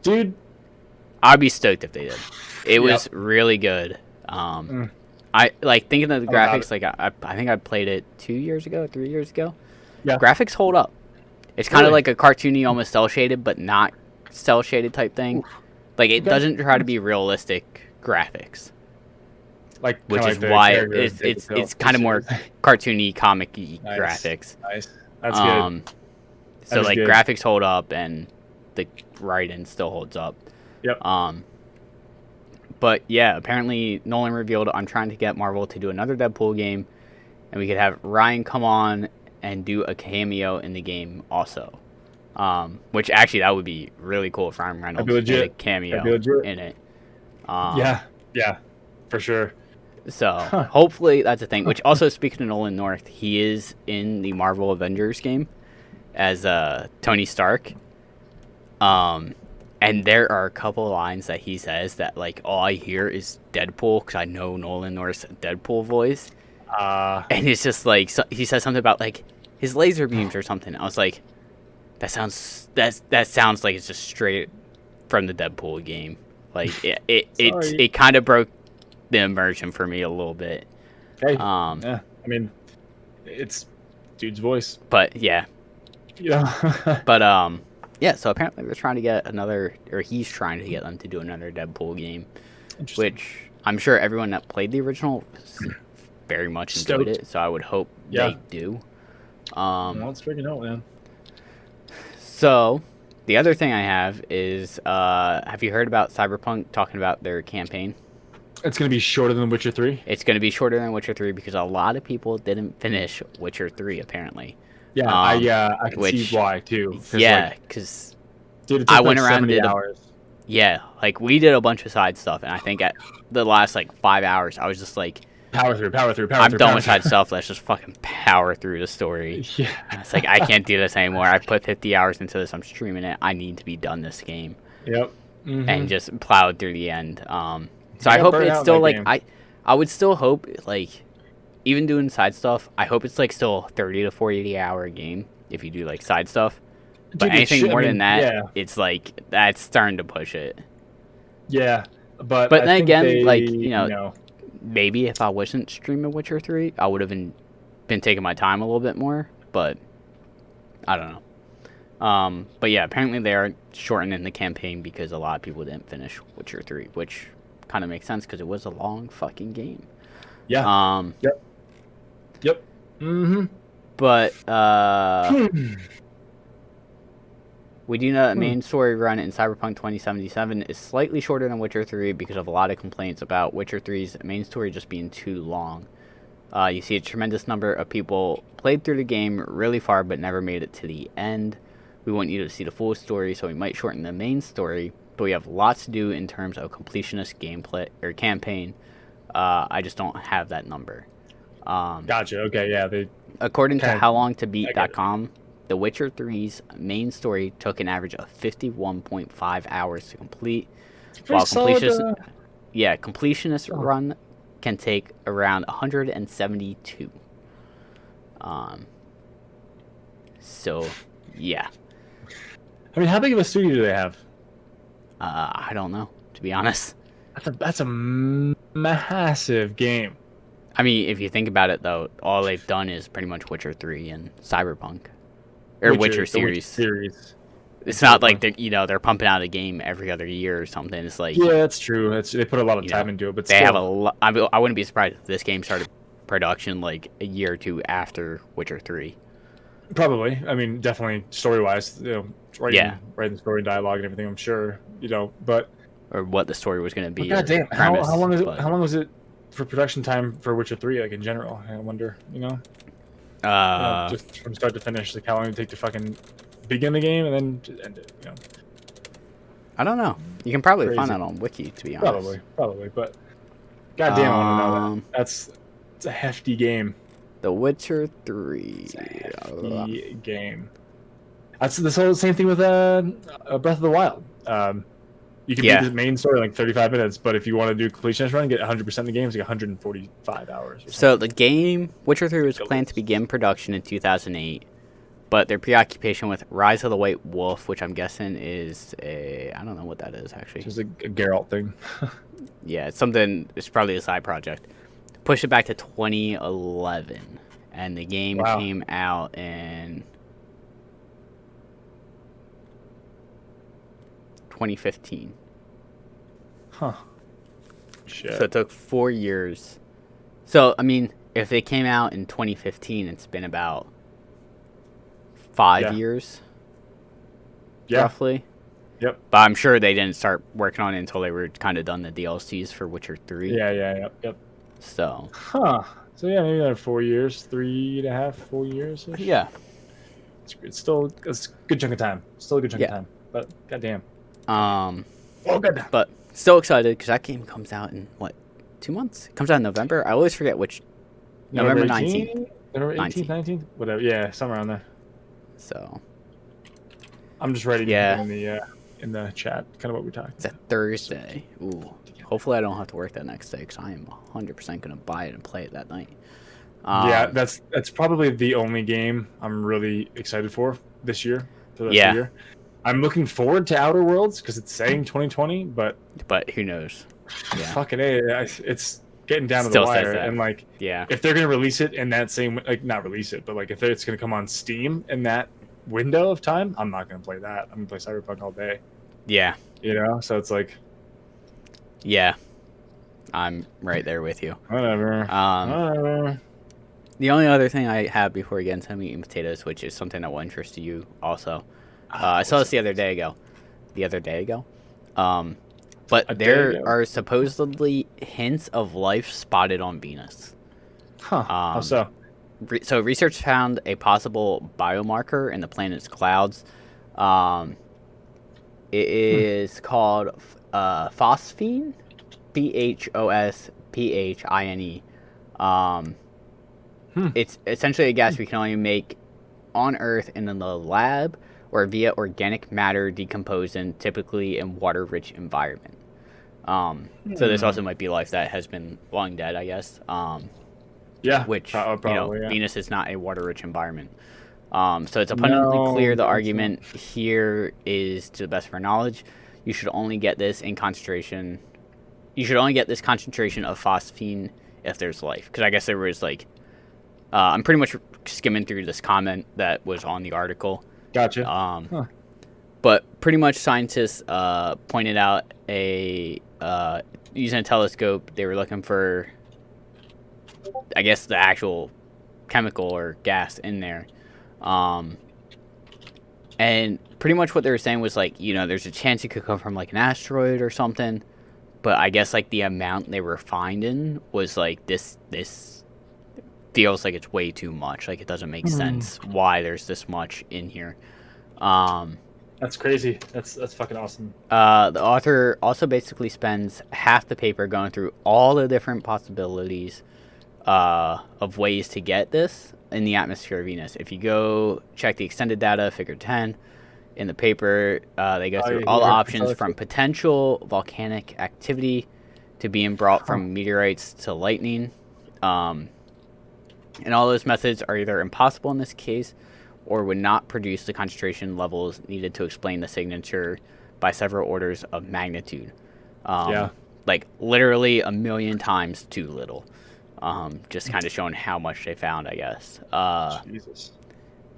Dude, I'd be stoked if they did. It was really good. I like thinking of the graphics. Like I think I played it 3 years ago. Yeah. Graphics hold up. It's kind of like a cartoony, almost cell shaded, but not cell shaded type thing. Like it doesn't try to be realistic graphics. like Which kinda is like the why character of David it's Hill. kind of more cartoony, comic-y Nice. graphics. Nice. That's good. So That is like good. graphics hold up and the writing still holds up. Yep. But yeah, apparently Nolan revealed I'm trying to get Marvel to do another Deadpool game, and we could have Ryan come on and do a cameo in the game also. Which actually that would be really cool if Ryan Reynolds did a cameo in it. Yeah, for sure. So hopefully that's a thing. Which also, speaking of Nolan North, he is in the Marvel Avengers game as Tony Stark. And there are a couple of lines that he says that like all I hear is Deadpool because I know Nolan North's Deadpool voice. And it's just like he says something about like his laser beams or something. I was like, that sounds like it's just straight from the Deadpool game. Like it kind of broke the immersion for me a little bit. Hey, yeah, I mean, it's dude's voice. But yeah. Yeah. But yeah, so apparently they're trying to get he's trying to get them to do another Deadpool game, which I'm sure everyone that played the original very much enjoyed it. So I would hope they do. Well, it's freaking out, man. So The other thing I have is, have you heard about Cyberpunk talking about their campaign? It's gonna be shorter than Witcher 3. It's going to be shorter than Witcher 3 because a lot of people didn't finish Witcher 3, apparently. Yeah, I can see why too. Yeah, because dude, it took I went around and 70 did hours. Yeah, like we did a bunch of side stuff, and I think at the last like 5 hours, I was just like, Power through. I'm done with side stuff. Let's just fucking power through the story. Yeah, It's like I can't do this anymore. I put 50 hours into this. I'm streaming it. I need to be done this game. Yep. And just plowed through the end. So I I hope got burnt it's out in still that like game. I would still hope like even doing side stuff. I hope it's like still a 30 to 40 hour game if you do like side stuff. But Dude, it anything should- more I mean, than that, yeah. it's like that's starting to push it. Yeah, but But I then think again, they, like, you know, maybe if I wasn't streaming Witcher 3, I would have been taking my time a little bit more, but I don't know. But yeah, apparently they are shortening the campaign because a lot of people didn't finish Witcher 3, which kind of makes sense because it was a long fucking game. yeah. Yep. Mm-hmm. But we do know that main story run in Cyberpunk 2077 is slightly shorter than Witcher 3 because of a lot of complaints about Witcher 3's main story just being too long. You see a tremendous number of people played through the game really far but never made it to the end. We want you to see the full story, so we might shorten the main story, but we have lots to do in terms of completionist gameplay or campaign. I just don't have that number. Gotcha. Okay. Yeah. They. According to Okay. HowLongToBeat.com, The Witcher 3's main story took an average of 51.5 hours to complete, while completionist run can take around 172. So yeah, I mean, how big of a studio do they have? I don't know, to be honest. That's a massive game. I mean, if you think about it, though, all they've done is pretty much Witcher 3 and Cyberpunk, or Witcher the series. series. It's not like they're pumping out a game every other year or something. It's like Yeah, that's true. They put a lot of you time know, into it, but they still. have a lot. I wouldn't be surprised if this game started production like a year or two after Witcher 3. Probably. I mean, definitely story-wise, writing story and dialogue and everything. I'm sure, but Or what the story was going to be. God or damn, how premise, long is it? but, How long was it for production time for Witcher 3? Like in general, I wonder. Just from start to finish, like how long did it take to fucking begin the game and then to end it? I don't know. You can probably find Crazy. that on Wiki, to be honest. Probably, but goddamn, I want to know that. It's a hefty game. The Witcher 3. It's a hefty game. That's the same thing with Breath of the Wild. You can do the main story in like 35 minutes, but if you want to do completionist run, get 100% of the game, it's like 145 hours. So the game Witcher 3 was planned to begin production in 2008, but their preoccupation with Rise of the White Wolf, which I'm guessing is I don't know what that is actually. It's just a Geralt thing. Yeah, it's something. It's probably a side project. Pushed it back to 2011, and the game came out in 2015. Huh. Shit. So it took 4 years. So I mean, if it came out in 2015, it's been about 5 years, roughly. Yep. But I'm sure they didn't start working on it until they were kind of done the DLCs for Witcher 3. Yep. So. Huh. So yeah, maybe like 4 years, 3.5, 4 years. Yeah. It's still a good chunk of time. Still a good chunk of time. But goddamn. Good. But still excited because that game comes out in what, 2 months? It comes out in November. I always forget which. November 19th. November 18th, 19th, whatever. Yeah, somewhere around there. So. I'm just writing in the chat kind of what we talked. It's a Thursday. Ooh. Hopefully I don't have to work that next day because I am 100% going to buy it and play it that night. Yeah, that's probably the only game I'm really excited for this year. For the rest of the year. I'm looking forward to Outer Worlds because it's saying 2020, but who knows? Yeah. Fucking A, it's getting down to Still the says wire. that. And like, Yeah. if they're gonna release it in that same, like, not release it, but like if it's gonna come on Steam in that window of time, I'm not gonna play that. I'm gonna play Cyberpunk all day. Yeah. So it's like, yeah, I'm right there with you. whatever. Whatever. The only other thing I have before we get into meat and potatoes, which is something that will interest you also, I saw this the other day ago. But A day there ago? are supposedly hints of life spotted on Venus. Huh. How so? So research found a possible biomarker in the planet's clouds. It is called phosphine, Phospphine. It's essentially a gas we can only make on Earth and in the lab, or via organic matter decomposed and typically in water-rich environment. So this also might be life that has been long dead, I guess. Yeah. Which probably, yeah. Venus is not a water-rich environment. So it's abundantly clear the argument here is, to the best of our knowledge, you should only get this concentration of phosphine if there's life. Because I guess there was I'm pretty much skimming through this comment that was on the article. Gotcha. But pretty much scientists pointed out using a telescope, they were looking for, I guess, the actual chemical or gas in there. And pretty much what they were saying was there's a chance it could come from an asteroid or something. But I guess the amount they were finding was this feels like it's way too much. It doesn't make sense why there's this much in here. That's crazy. That's fucking awesome. The author also basically spends half the paper going through all the different possibilities of ways to get this in the atmosphere of Venus. If you go check the extended data, figure 10, in the paper, they go through all the options from potential volcanic activity to being brought from meteorites to lightning. And all those methods are either impossible in this case or would not produce the concentration levels needed to explain the signature by several orders of magnitude. Literally a million times too little. Just kind of showing how much they found, I guess. Jesus.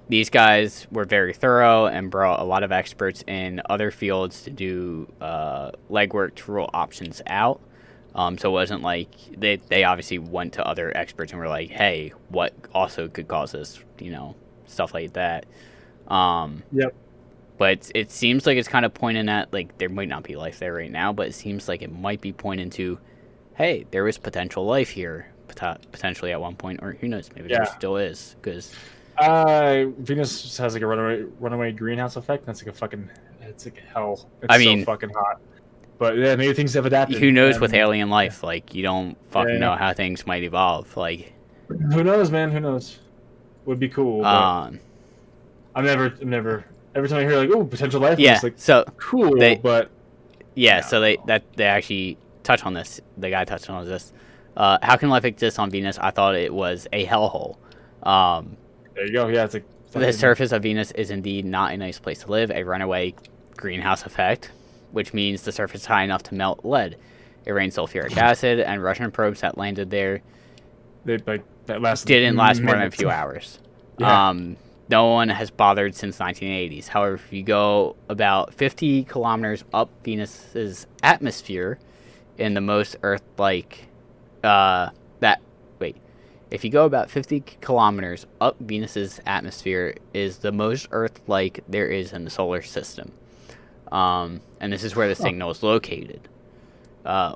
These guys were very thorough and brought a lot of experts in other fields to do legwork to rule options out. So it wasn't they obviously went to other experts and were like, hey, what also could cause this, stuff like that. Yep. But it seems like it's kind of pointing at, there might not be life there right now, but it seems like it might be pointing to, hey, there was potential life here, potentially at one point, or who knows, maybe there still is, because... Venus has a runaway greenhouse effect. That's it's hell. It's so fucking hot. But yeah, maybe things have adapted. Who knows with alien life? You don't fucking know how things might evolve. Who knows, man? Who knows? Would be cool. I'm never. Every time I hear oh, potential life, yeah, it's so cool, but yeah. So they actually touch on this. The guy touched on this. How can life exist on Venus? I thought it was a hellhole. There you go. Yeah, it's the surface of Venus is indeed not a nice place to live. A runaway greenhouse effect, which means the surface is high enough to melt lead. It rained sulfuric acid, and Russian probes that landed there didn't last more than a few hours. Yeah. No one has bothered since 1980s. However, if you go about 50 kilometers up Venus's atmosphere, in the most Earth-like if you go about 50 kilometers up Venus's atmosphere is the most Earth-like there is in the solar system. And this is where the signal is located.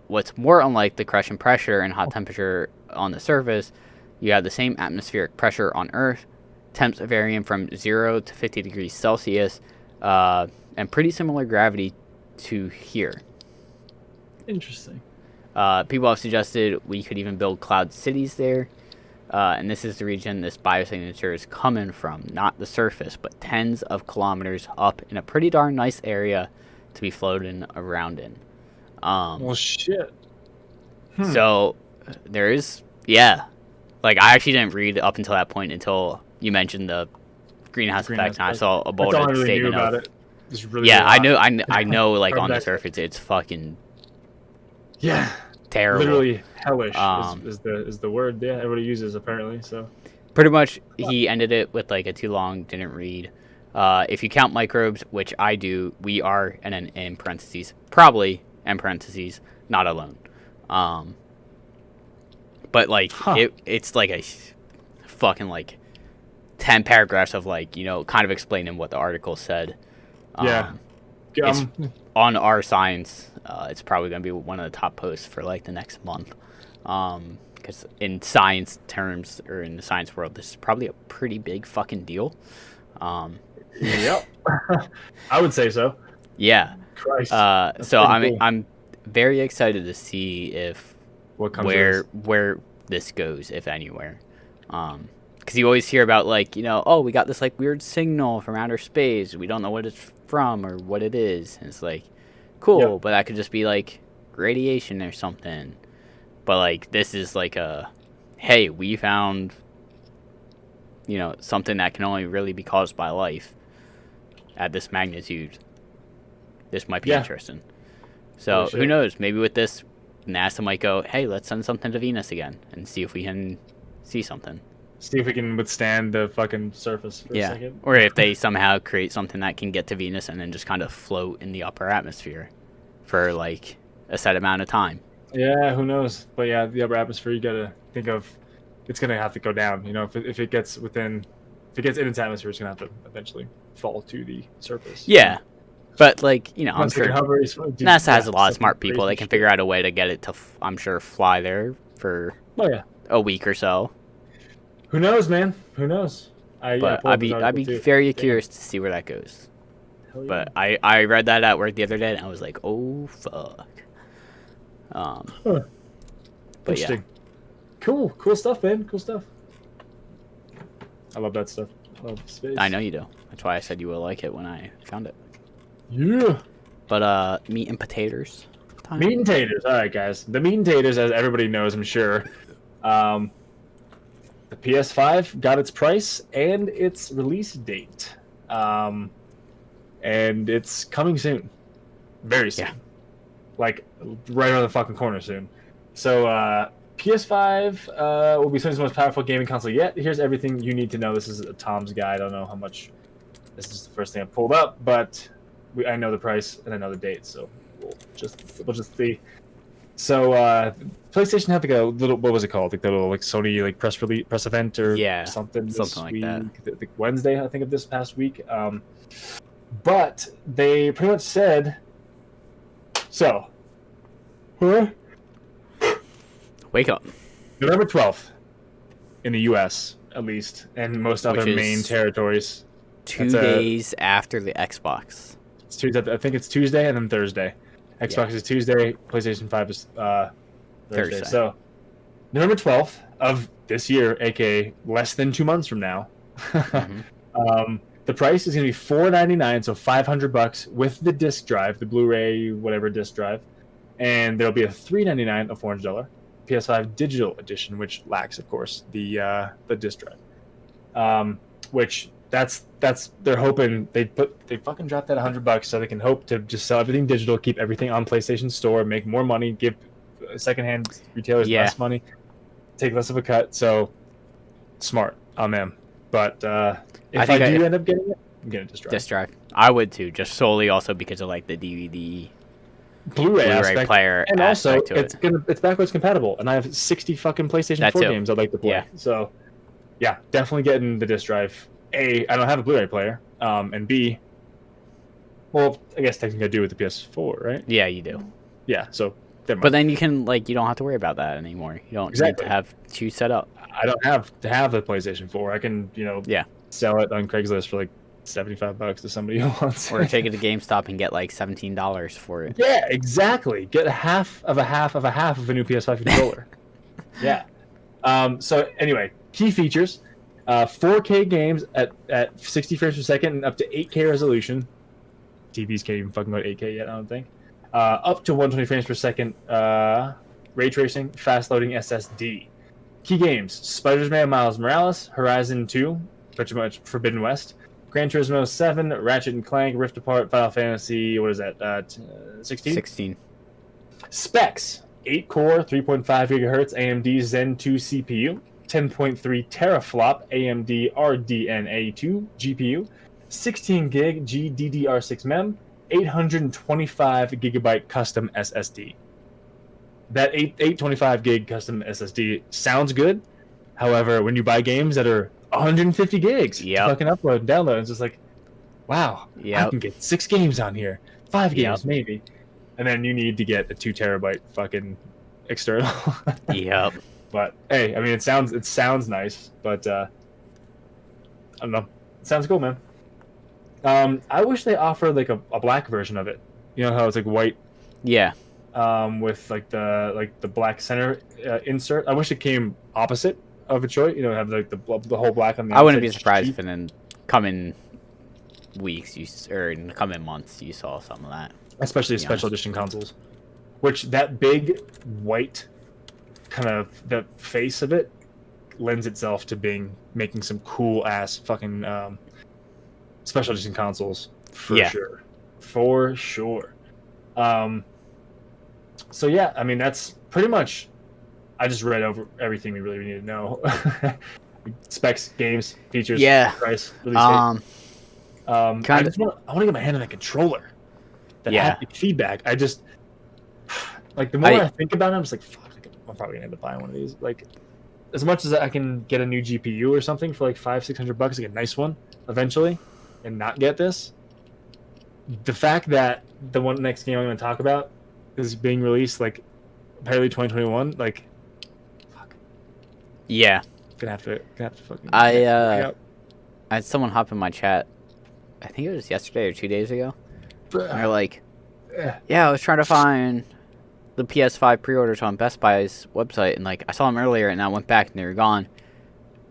What's more unlike the crushing pressure and hot temperature on the surface, you have the same atmospheric pressure on Earth, temps varying from 0 to 50 degrees Celsius, and pretty similar gravity to here. Interesting. People have suggested we could even build cloud cities there. And this is the region this biosignature is coming from, not the surface, but tens of kilometers up in a pretty darn nice area to be floating around in. Well, shit. So there is, I actually didn't read up until that point until you mentioned the greenhouse effect, and I saw a bold statement about of it. It's really I know on the surface it's fucking terrible. Literally hellish is the word. Yeah, everybody uses apparently. So pretty much he ended it with a too long didn't read. If you count microbes, which I do, we are, and then in parentheses, probably in parentheses, not alone. But it's a fucking 10 paragraphs of kind of explaining what the article said. Yeah. It's on our science. It's probably going to be one of the top posts for like the next month. Because in science terms, or in the science world, this is probably a pretty big fucking deal. Yep. I would say so. Yeah. Christ. So I mean, cool. I'm very excited to see if What comes where this goes, if anywhere. Because you always hear about like, oh, we got this like weird signal from outer space. We don't know what it's from or what it is. And it's like, cool, Yep. but that could just be like radiation or something. But like this is like hey, we found something that can only really be caused by life at this magnitude. This might be interesting. So who knows? Maybe with this, NASA might go, hey, let's send something to Venus again and see if we can see something. See if we can withstand the fucking surface for a second. Or if they somehow create something that can get to Venus and then just kind of float in the upper atmosphere for like a set amount of time. Yeah, who knows? But yeah, the upper atmosphere, you gotta think of, it's gonna have to go down. If it gets in its atmosphere, it's gonna have to eventually fall to the surface. Yeah. But like, I'm Once sure it hovers, NASA has a lot of smart crazy people. They can shit. figure out a way to get it to, I'm sure, fly there for Oh yeah. a week or so. Who knows, man? Who knows? But I'd be very curious to see where that goes. Hell yeah. But I read that at work the other day and I was like, oh fuck. But Interesting. Cool stuff, man. Cool stuff. I love that stuff. I love space. I know you do. That's why I said you will like it when I found it. Yeah. But meat and potatoes. Time. Meat and taters. All right, guys. The meat and taters, as everybody knows, I'm sure. The PS5 got its price and its release date. And it's coming soon. Very soon. Yeah. Like, right around the fucking corner soon. So, PS5 will be Sony's most powerful gaming console yet. Here's everything you need to know. This is Tom's guide. I don't know how much. This is the first thing I pulled up, but I know the price and I know the date, so we'll just see. So, PlayStation had like a little, what was it called? Like the little Sony press event or something. Something like that. I think Wednesday, I think, of this past week. But they pretty much said, so, wake up. November 12th in the U.S. at least, and most other main territories. 2 days after the Xbox. It's Tuesday. I think it's Tuesday and then Thursday. Xbox is Tuesday. PlayStation 5 is Thursday. So November 12th of this year, aka less than 2 months from now. Mm-hmm. The price is going to be $499, so $500 with the disc drive, the Blu-ray whatever disc drive, and there'll be a $399 of $400 PS5 digital edition, which lacks, of course, the disc drive. Which that's they're hoping they fucking dropped that $100 so they can hope to just sell everything digital, keep everything on PlayStation Store, make more money, give secondhand retailers less money, take less of a cut. So smart on them. But if I do end up getting it, I'm getting a disc drive. I would too, just solely also because of like the DVD Blu-ray aspect, player, and also to it's backwards compatible, and I have 60 fucking PlayStation 4 games I'd like to play. Yeah. So yeah, definitely getting the disc drive. A, I don't have a Blu-ray player, and B, well, I guess technically I do with the PS4, right? Yeah, you do. Yeah, so but then you can you don't have to worry about that anymore. You don't need to have two set up. I don't have to have the PlayStation 4. I can sell it on Craigslist for like $75 to somebody who wants or it. take it to GameStop and get like $17 for it. Yeah, exactly. Get half of a new PS5 controller. Yeah. So anyway, key features: 4K games at 60 frames per second and up to 8K resolution. TVs can't even fucking go to 8K yet, I don't think. Up to 120 frames per second. Ray tracing, fast loading SSD. Key games: Spider-Man Miles Morales, Horizon 2, pretty much Forbidden West, Gran Turismo 7, Ratchet and Clank, Rift Apart, Final Fantasy, what is that, 16? 16. Specs: 8-core, 3.5 gigahertz AMD Zen 2 CPU, 10.3 teraflop AMD RDNA 2 GPU, 16 gig GDDR6 MEM, 825 gigabyte custom SSD. That 825 gig custom SSD sounds good. However, when you buy games that are 150 gigs to fucking upload and download, it's just like, wow, I Yep. can get 6 games on here, 5 Yep. games maybe, and then you need to get a 2 terabyte fucking external. Yep. But hey, I mean, it sounds nice, but I don't know. It sounds cool, man. I wish they offered like a black version of it. You know how it's like white, Yeah. with like the black center insert. I wish it came opposite of a choice. You know, have like the whole black on the. I wouldn't be outside surprised sheet. if in coming weeks or in the coming months you saw some of that. Especially to be special honest. edition consoles, which that big white kind of the face of it lends itself to making some cool ass fucking special edition consoles for Yeah. sure. So yeah, I mean that's pretty much. I just read over everything we really need to know. Specs, games, features, Yeah. price, release date. I Kinda- want to get my hand on a controller that Yeah. haptic feedback. I just like the more I think about it, I'm just like, fuck, I'm probably gonna end up buying one of these. Like, as much as I can get a new GPU or something for like $500-600, like a nice one eventually, and not get this. The fact that the next game I'm gonna talk about is being released like apparently 2021, like, fuck, Yeah. gonna have to fucking. I had someone hop in my chat. I think it was yesterday or 2 days ago. And they're like, "Yeah, I was trying to find the PS5 pre-orders on Best Buy's website, and like I saw them earlier, and I went back and they were gone.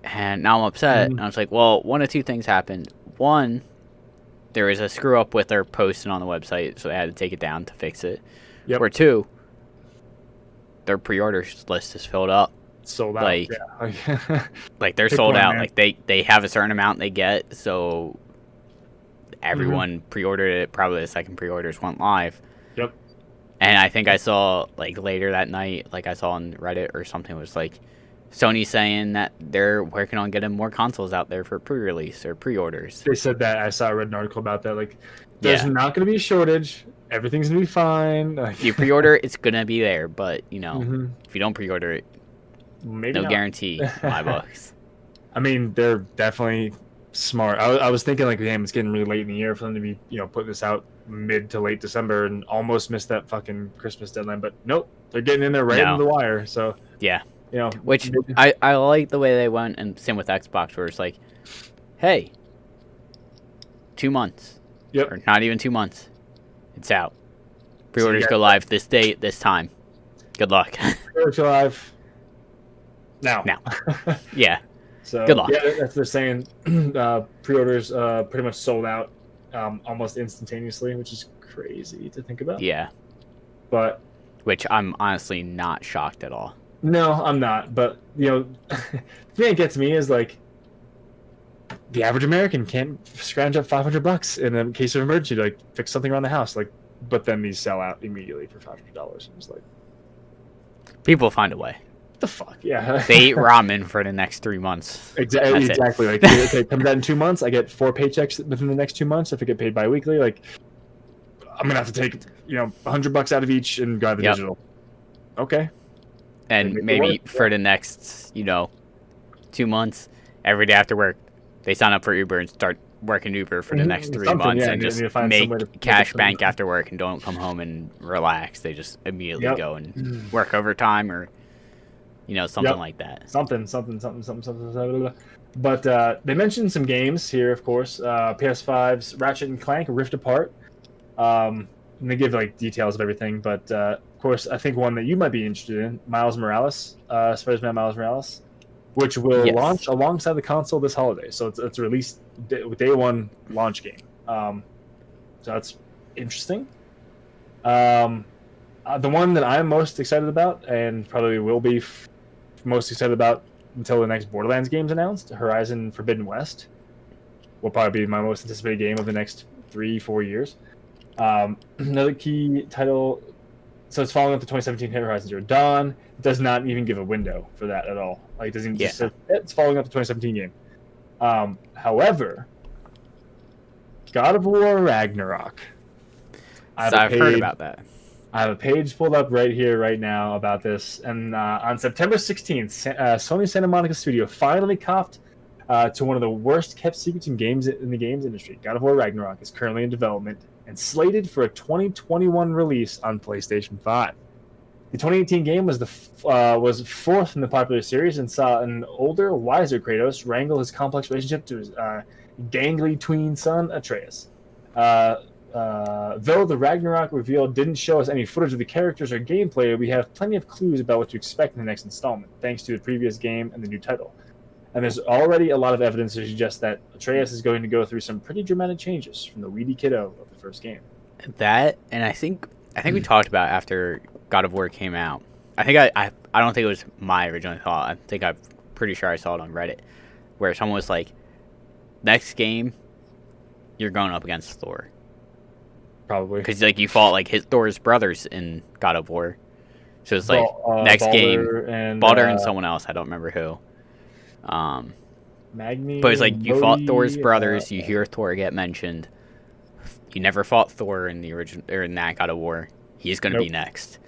And now I'm upset." And I was like, "Well, one of two things happened. One, there was a screw up with their posting on the website, so they had to take it down to fix it. Yep. Or two, their pre-order list is filled up. Sold out. Like- Yeah. Like they're Pick sold one, out. man. Like they have a certain amount they get, so everyone pre-ordered it. Probably the second pre-orders went live. Yep. And I think I saw like later that night, like I saw on Reddit or something, was like Sony saying that they're working on getting more consoles out there for pre-release or pre-orders. They said that. I read an article about that. Like, there's Yeah. not going to be a shortage. Everything's going to be fine. Like, You pre-order, it's gonna be there, but you know, Mhm. if you don't pre-order it, Maybe no not. guarantee. In my books. I mean, they're definitely smart. I was thinking like, damn, it's getting really late in the year for them to be, putting this out mid to late December and almost missed that fucking Christmas deadline. But nope, they're getting in there right No. into the wire. So Yeah. Which maybe- I like the way they went, and same with Xbox, where it's like, hey, 2 months. Yep. Or not even 2 months. It's out. Pre-orders got- go live this date, this time. Good luck. Virtual Live now. Now. Yeah. So Good luck. Yeah, that's what they're saying. Pre-orders pretty much sold out almost instantaneously, which is crazy to think about. Yeah. But Which I'm honestly not shocked at all. no, I'm not. But the thing that gets me is like the average American can't scrounge up $500 in a case of emergency to like fix something around the house. Like, but then these sell out immediately for $500. It's like, People find a way. what the fuck? Yeah. They eat ramen for the next 3 months. Exactly. That's it. Exactly. Like, it comes out in 2 months. I get 4 paychecks within the next 2 months. If I get paid bi-weekly, like, I'm gonna have to take $100 out of each and go out the Yep. digital. Okay. And Make it maybe work, for the next, 2 months, every day after work, they sign up for Uber and start working Uber for the Mhm, next 3 something, months yeah, and you just need to find make some way to make cash some bank money. after work and don't come home and relax. They just immediately Yep. go and work overtime or, something Yep. like that. Something. But they mentioned some games here, of course. PS5's Ratchet and Clank Rift Apart. And they give like details of everything, but of course, I think one that you might be interested in, Miles Morales, Spider-Man Miles Morales, which will Yes. launch alongside the console this holiday. So it's a release day one launch game. So that's interesting. The one that I'm most excited about, and probably will be most excited about until the next Borderlands game's announced, Horizon Forbidden West, will probably be my most anticipated game of the next 3-4 years. Another key title, so it's following up the 2017 hit Horizon Zero Dawn. It does not even give a window for that at all. Like, it doesn't just say, it's following up the 2017 game. However, God of War Ragnarok. I've heard about that. I have a page pulled up right here, right now about this. And on September 16th, Sony Santa Monica Studio finally copped to one of the worst kept secrets in the games industry. God of War Ragnarok is currently in development and slated for a 2021 release on PlayStation 5. The 2018 game was was fourth in the popular series and saw an older, wiser Kratos wrangle his complex relationship to his gangly tween son Atreus. Though the Ragnarok reveal didn't show us any footage of the characters or gameplay, we have plenty of clues about what to expect in the next installment, thanks to the previous game and the new title. And there's already a lot of evidence to suggest that Atreus is going to go through some pretty dramatic changes from the weedy kiddo of the first game. That, and I think we talked about after God of War came out. I think I don't think it was my original thought. I think I'm pretty sure I saw it on Reddit, where someone was like, "Next game, you're going up against Thor." Probably because like you fought like Thor's brothers in God of War, so it's like next Baldur game, Baldur and someone else. I don't remember who. Magni. But it's like you fought Modi, Thor's brothers. You hear Thor get mentioned. You never fought Thor in the original or in that God of War. He's going to be next.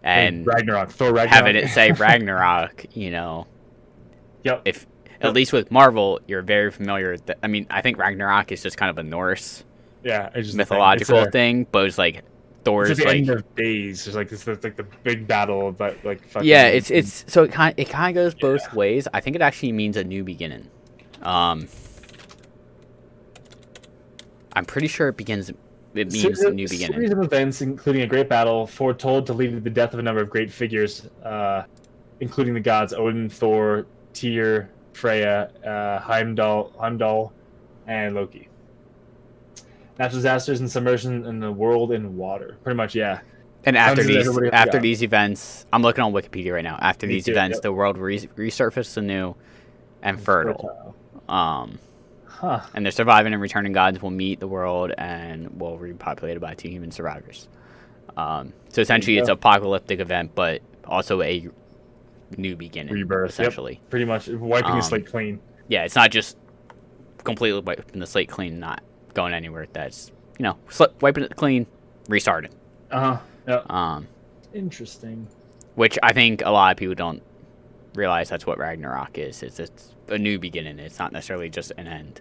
And Ragnarok, Thor Ragnarok. Having it say Ragnarok, you know. Yep. If at least with Marvel, you're very familiar with I mean, I think Ragnarok is just kind of a Norse mythological thing, but it's like Thor's it's like the end of days. It's like like the big battle of that like fucking it's so it kind of goes both ways. I think it actually means a new beginning. I'm pretty sure it means a new beginning. A series of events, including a great battle, foretold to lead to the death of a number of great figures, including the gods Odin, Thor, Tyr, Freya, Heimdall, and Loki. Natural disasters and submersion in the world in water. Pretty much, yeah. And after these events, I'm looking on Wikipedia right now. After these events, the world resurfaces anew and fertile. And the surviving and returning gods will meet the world and will be repopulated by 2 human survivors. So essentially, it's an apocalyptic event, but also a new beginning. Rebirth, essentially. Yep. Pretty much wiping the slate clean. Yeah, it's not just completely wiping the slate clean, not going anywhere. That's, wiping it clean, restarting. Yeah. Interesting. Which I think a lot of people don't realize that's what Ragnarok is. It's a new beginning. It's not necessarily just an end.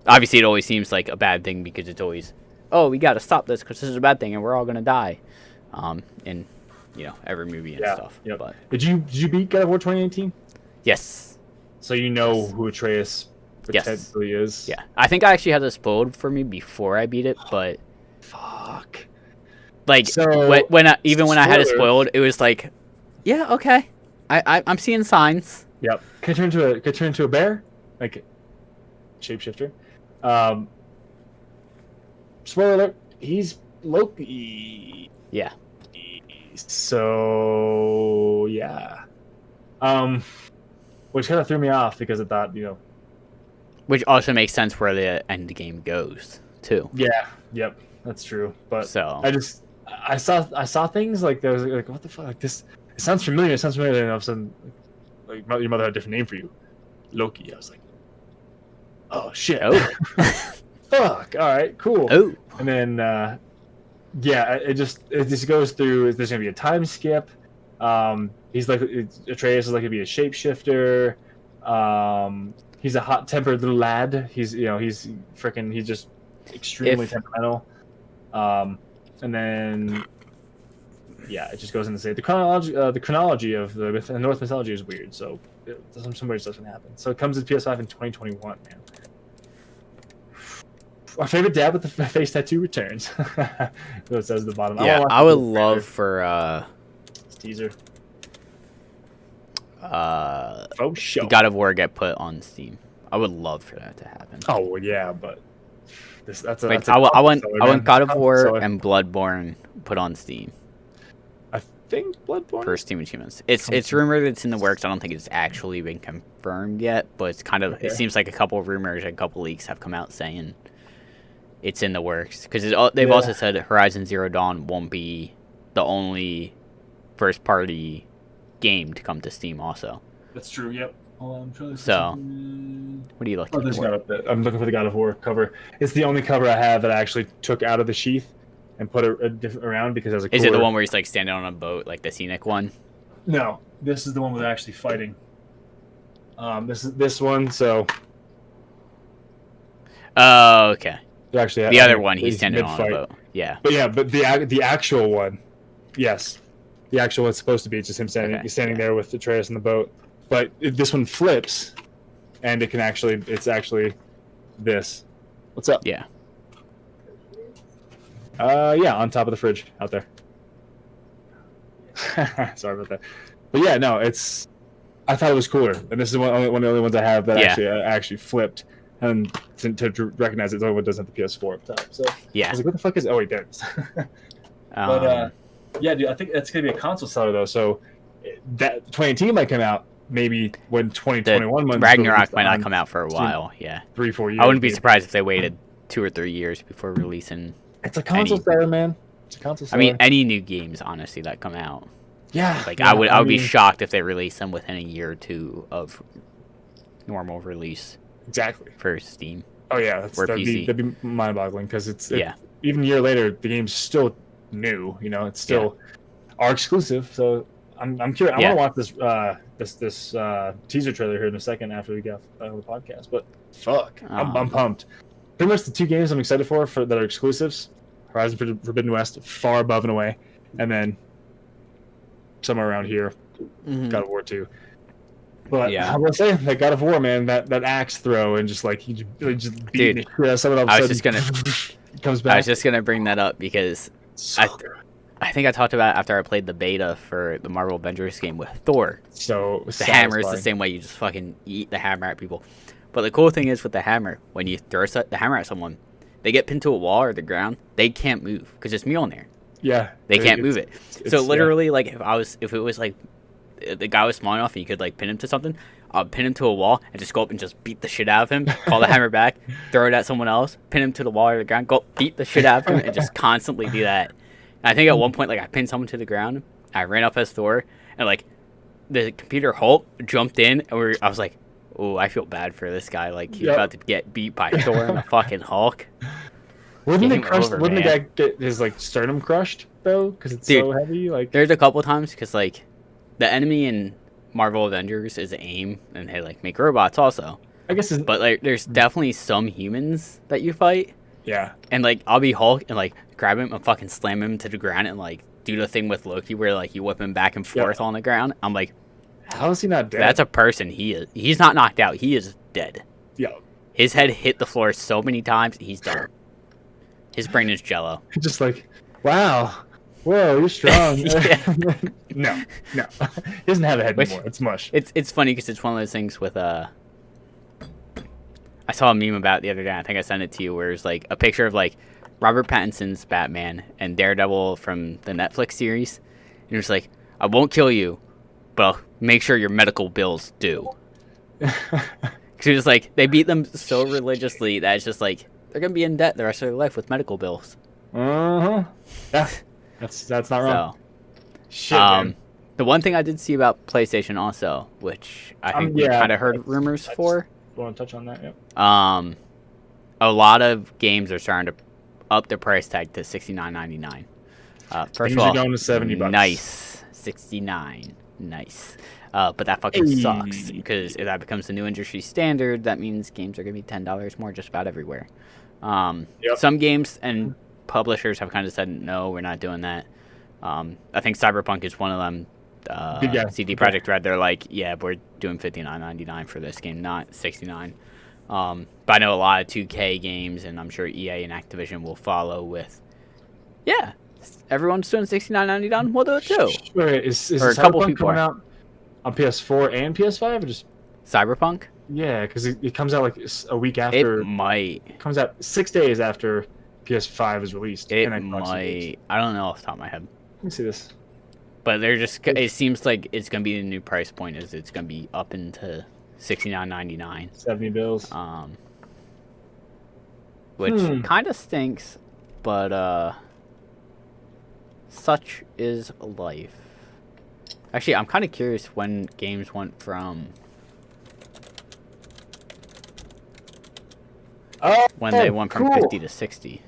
Obviously, it always seems like a bad thing because it's always, we got to stop this because this is a bad thing and we're all going to die. In every movie and stuff. Yep. But did you beat God of War 2018? Yes. So you know who Atreus potentially is. Yeah, I think I actually had this spoiled for me before I beat it, but fuck. Like when I had it spoiled, it was like, yeah, okay, I'm seeing signs. Yep. Could turn into a bear, like shapeshifter. Spoiler alert: he's Loki. Yeah. So yeah. Which kind of threw me off because I thought, Which also makes sense where the end game goes too. Yeah. Yep. That's true. But so I saw things like there was like what the fuck, like this. It sounds familiar. And all of a sudden, like your mother had a different name for you, Loki. I was like, oh shit. Oh. Fuck. All right. Cool. Oh. And then it just goes through. There's gonna be a time skip. He's like Atreus is like gonna be a shapeshifter. He's a hot-tempered little lad. He's just extremely temperamental. And then it just goes into say the chronology of the Norse mythology is weird. So some weird stuff's gonna happen. So it comes to PS5 in 2021, man. Our favorite dad with the face tattoo returns. What it says at the bottom. Yeah, I would love for teaser. The God of War get put on Steam. I would love for that to happen. Oh yeah, but I want God of War and Bloodborne put on Steam. I think Bloodborne for Steam Achievements. It's rumored it's in the works. I don't think it's actually been confirmed yet, but it's kind of it seems like a couple of rumors and a couple leaks have come out saying it's in the works because they've also said Horizon Zero Dawn won't be the only first-party game to come to Steam. Also, that's true. Yep. So, what are you looking for? I'm looking for the God of War cover. It's the only cover I have that I actually took out of the sheath and put it around because I was. Is it the one where he's like standing on a boat, like the scenic one? No, this is the one where they're actually fighting. This is this one. So Oh, okay. actually, The other one, he's standing on a boat. Yeah. But yeah, but the actual one, yes, the actual one's supposed to be just him standing there with Atreus in the boat. But this one flips, and it's actually this. What's up? Yeah. Yeah, on top of the fridge out there. Sorry about that. But yeah, no, I thought it was cooler, and this is one of the only ones I have that actually flipped. And to recognize it, it's the only one that doesn't have the PS4 up top. So yeah, I was like, what the fuck is? Oh wait, there it is. But yeah, dude, I think that's gonna be a console seller though. So that 2018 might come out maybe when 2021 Ragnarok might not come out for a while. Yeah, 3-4 years. I wouldn't be surprised if they waited 2 or 3 years before releasing. It's a console seller, man. It's a console seller. I mean, any new games, honestly, that come out. Yeah, like I would be shocked if they release them within a year or two of normal release. Exactly. For Steam. Oh yeah, that'd be mind-boggling because it's even a year later the game's still new. You know, it's still our exclusive. So I'm curious. I want to watch this teaser trailer here in a second after we get off the podcast. But fuck, I'm pumped. Pretty much the 2 games I'm excited for that are exclusives: Horizon Forbidden West, far above and away, and then somewhere around here, God of War 2. But I will say that God of War, man, that axe throw and just like he just beat it. Yeah, someone else comes back. I was just gonna bring that up because I think I talked about it after I played the beta for the Marvel Avengers game with Thor. So the hammer is the same way, you just fucking eat the hammer at people. But the cool thing is with the hammer, when you throw the hammer at someone, they get pinned to a wall or the ground, they can't move because it's Mjolnir. Yeah, they can't move it. So literally, like if it was like the guy was small enough and you could like pin him to something, I'll pin him to a wall and just go up and just beat the shit out of him, call the hammer back, throw it at someone else, pin him to the wall or the ground, go beat the shit out of him, and just constantly do that. And I think at one point, like I pinned someone to the ground, I ran up as Thor, and like the computer Hulk jumped in, and I was like, oh, I feel bad for this guy, like he's about to get beat by Thor and the fucking Hulk. Wouldn't the guy get his like sternum crushed though? Because it's so heavy. Like there's a couple times because like the enemy in Marvel Avengers is AIM, and they like make robots also. I guess, but like there's definitely some humans that you fight. Yeah. And like I'll be Hulk and like grab him and fucking slam him to the ground and like do the thing with Loki where like you whip him back and forth on the ground. I'm like, how is he not dead? That's a person. He's not knocked out. He is dead. Yeah. His head hit the floor so many times, he's done. His brain is jello. Just like, wow. Whoa, you're strong. No. He doesn't have a head anymore. It's mush. It's funny because it's one of those things with I saw a meme about it the other day. I think I sent it to you, where it's like a picture of like Robert Pattinson's Batman and Daredevil from the Netflix series, and it's like, I won't kill you, but I'll make sure your medical bills do. Because it's like they beat them so religiously that it's just like they're gonna be in debt the rest of their life with medical bills. Yeah. That's not wrong. Shit, man. The one thing I did see about PlayStation also, which I think we kind of heard rumors for. Want to touch on that? Yep. A lot of games are starting to up their price tag to $69.99. First of all, going to $70. Nice, $69, nice. But that fucking sucks, because if that becomes the new industry standard, that means games are gonna be $10 more just about everywhere. Some games and publishers have kind of said, no, we're not doing that. I think Cyberpunk is one of them. CD Projekt Red, they're like, yeah, we're doing $59.99 for this game, not $69. But I know a lot of 2K games, and I'm sure EA and Activision will follow with, everyone's doing $69.99, we'll do it too. Wait, is a couple people coming out on PS4 and PS5, or just Cyberpunk? Yeah, because it comes out like a week after. It might. It comes out 6 days after PS5 is released. It might. I don't know off the top of my head. Let me see this. But they're just. It seems like it's gonna be the new price point. Is it's gonna be up into $69.99. $70. Which kind of stinks, but such is life. Actually, I'm kind of curious when games went from. When they went from 50 to 60.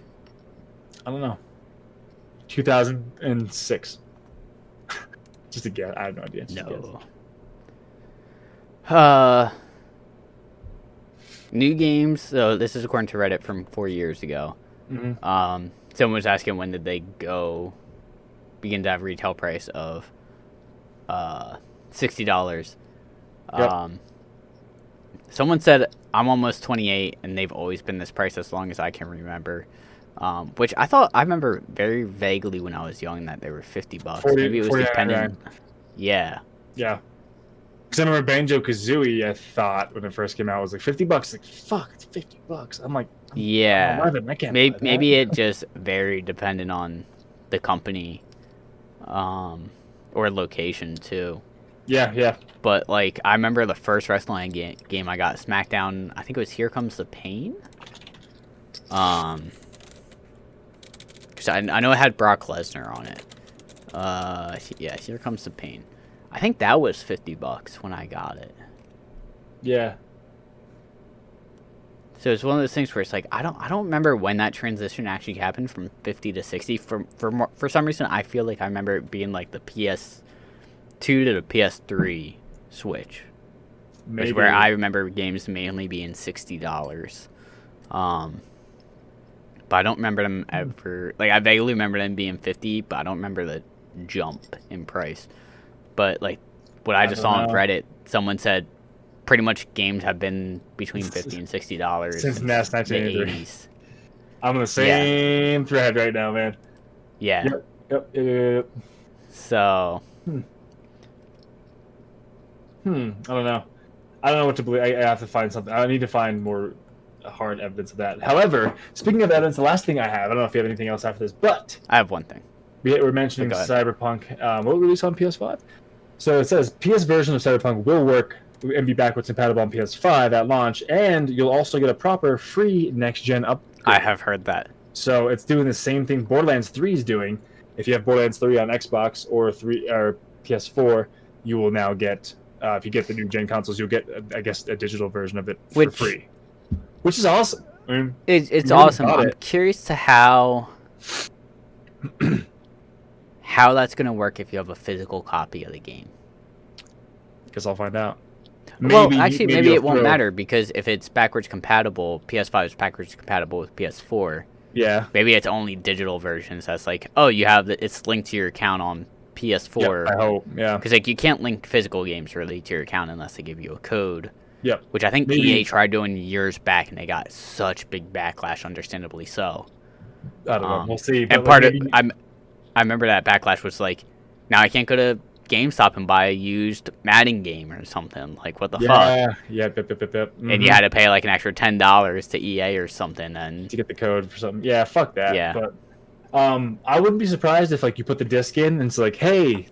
I don't know. 2006. Just a guess. I have no idea. New games. So this is according to Reddit from 4 years ago. Mm-hmm. Someone was asking when did they begin to have retail price of $60. Yep. Someone said I'm almost 28 and they've always been this price as long as I can remember. Which I remember very vaguely when I was young that they were $50. 40, Maybe it was 49. dependent. Yeah. Yeah. Because I remember Banjo-Kazooie, I thought, when it first came out, was like $50. Like, fuck, it's $50. I'm like, Yeah. I'm 11. I can't Maybe, buy that. maybe it just varied depending on the company, or location too. Yeah, yeah. But like, I remember the first wrestling game I got, SmackDown. I think it was Here Comes the Pain. Cause I know it had Brock Lesnar on it. Yeah, Here Comes the Pain. I think that was $50 when I got it. Yeah. So it's one of those things where it's like I don't remember when that transition actually happened from 50 to 60. For some reason, I feel like I remember it being like the PS2 to the PS3 switch, which is where I remember games mainly being $60. But I don't remember them ever. Like I vaguely remember them being 50, but I don't remember the jump in price. But like what I just saw on Reddit, someone said pretty much games have been between $50 and $60 since NAS the 1983. 80s. I'm on the same thread right now, man. Yeah. Yep. So. I don't know. I don't know what to believe. I have to find something. I need to find more hard evidence of that. However, speaking of evidence, the last thing I have, I don't know if you have anything else after this, but I have one thing. We're mentioning Cyberpunk. Will release on PS5? So it says PS version of Cyberpunk will work and be backwards compatible on PS5 at launch, and you'll also get a proper free next-gen upgrade. I have heard that. So it's doing the same thing Borderlands 3 is doing. If you have Borderlands 3 on Xbox or PS4, you will now get, if you get the new gen consoles, you'll get, I guess, a digital version of it for free. Which is awesome. I mean, it's awesome. I'm curious to how that's going to work if you have a physical copy of the game. Guess I'll find out. Maybe it won't matter, because if it's backwards compatible, PS5 is backwards compatible with PS4. Yeah. Maybe it's only digital versions. That's like, oh, you have it's linked to your account on PS4. Yep, I hope. Yeah. Because like you can't link physical games really to your account unless they give you a code. Yep. Which I think EA tried doing years back, and they got such big backlash, understandably so. I don't know. We'll see. And I remember that backlash was like, now I can't go to GameStop and buy a used Madden game or something. Like, what the fuck? Yeah. Mm-hmm. And you had to pay like an extra $10 to EA or something, and to get the code for something. Yeah, fuck that. Yeah. But I wouldn't be surprised if like you put the disc in and it's like, hey,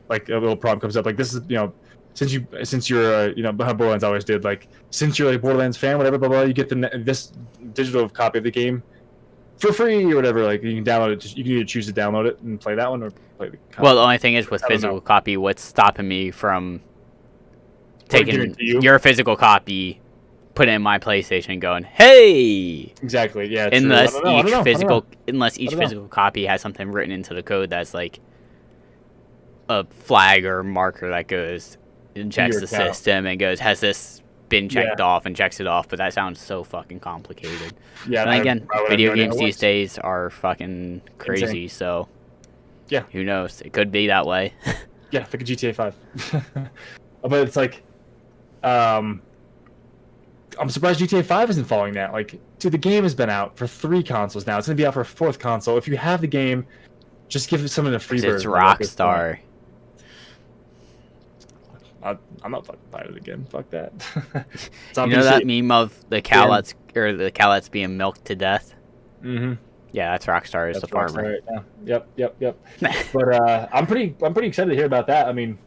like a little problem comes up. Like this is since you're how Borderlands always did. Like since you're like a Borderlands fan, whatever, blah blah, you get this digital copy of the game for free or whatever. Like you can download it. You can either choose to download it and play that one or play the copy. Well, the only thing is with physical copy, what's stopping me from taking your physical copy, put it in my PlayStation, and going, hey. Exactly. Yeah. Unless each physical copy has something written into the code that's like a flag or marker that goes and checks the system and goes, has this been checked off, and checks it off. But that sounds so fucking complicated. Yeah. And again, video games these days are fucking crazy. Insane. So yeah, who knows? It could be that way. Yeah, like a GTA 5. But it's like, I'm surprised GTA 5 isn't following that. Like, dude, the game has been out for 3 consoles now. It's gonna be out for a 4th console. If you have the game, just give someone a free version. It's Rockstar. I'm not fucking buying it again. Fuck that. You know that meme of the cowlets the cowlets being milked to death? Mm-hmm. Yeah, that's Rockstar as the farmer. Right now. Yep. But I'm pretty excited to hear about that. I mean,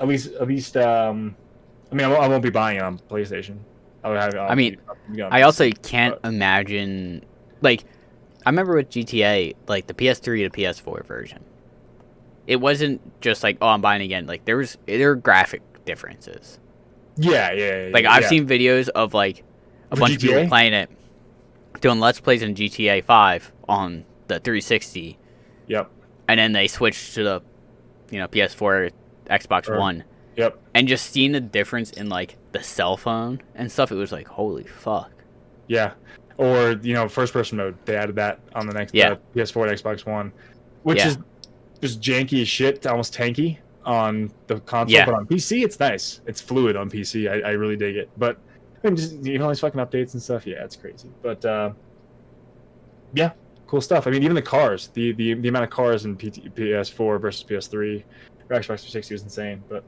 at least I won't be buying it on PlayStation. I also can't imagine, like, I remember with GTA, like the PS3 to PS4 version. It wasn't just like, oh, I'm buying it again. Like there were graphic differences. Yeah. Like I've seen videos of like a bunch of people playing it, doing Let's Plays in GTA 5 on the 360. Yep. And then they switched to the, PS4, Xbox One. Yep. And just seeing the difference in like the cell phone and stuff, it was like, holy fuck. Yeah. Or, first person mode. They added that on the next PS4 and Xbox One, which is just janky as shit, almost tanky on the console. But on PC, it's nice. It's fluid on PC. I really dig it. But I mean, just all these fucking updates and stuff. Yeah, it's crazy. But yeah, cool stuff. I mean, even the cars, the amount of cars in PS4 versus PS3 or Xbox 360 was insane. But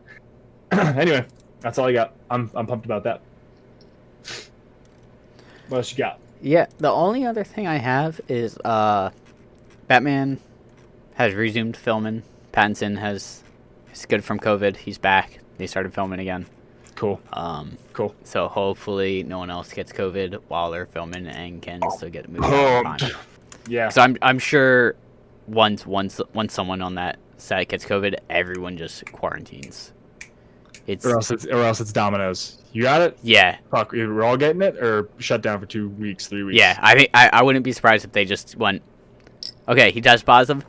anyway, that's all I got. I'm pumped about that. What else you got? Yeah, the only other thing I have is Batman has resumed filming. Pattinson is good from COVID. He's back. They started filming again. Cool. Cool. So hopefully no one else gets COVID while they're filming and can still get a movie on time. Yeah. So I'm sure once someone on that set gets COVID, everyone just quarantines. Or else it's dominoes. You got it? Yeah. Fuck, we're all getting it, or shut down for 2 weeks, 3 weeks. Yeah, I think I wouldn't be surprised if they just went, okay, he tests positive.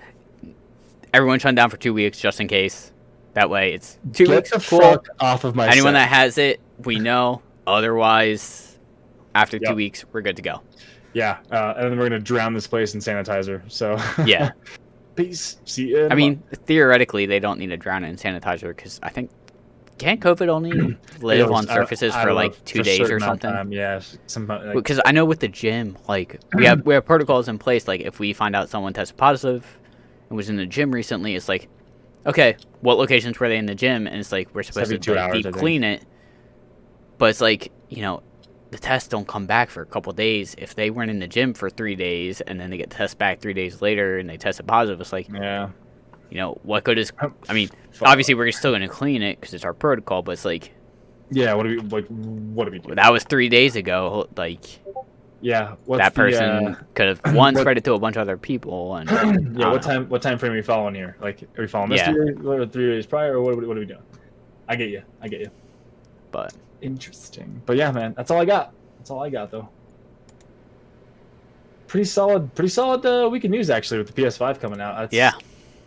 Everyone shut down for 2 weeks just in case. That way, it's 2 weeks. Get the fuck off of my Anyone set. that has it, we know. Otherwise, after 2 weeks, we're good to go. Yeah, and then we're gonna drown this place in sanitizer. So yeah. Peace. See you. I mean, theoretically, they don't need to drown it in sanitizer because I think can't COVID only live on surfaces for like 2 days or something? Yeah, because I know with the gym, like we have protocols in place. Like if we find out someone tested positive and was in the gym recently, it's like, okay, what locations were they in the gym? And it's like we're supposed to like, deep clean it, but it's like the tests don't come back for a couple days. If they weren't in the gym for 3 days and then they get tested back 3 days later and they tested positive, it's like what good is? I mean, obviously we're still going to clean it because it's our protocol, but it's like, yeah, what do we do? That was 3 days ago. Like, yeah, that person could have spread it to a bunch of other people. And what time frame are we following here? Like, are we following this year, or 3 days prior, or what are we doing? I get you. But interesting. But yeah, man, that's all I got. Though. Pretty solid week of news actually with the PS5 coming out.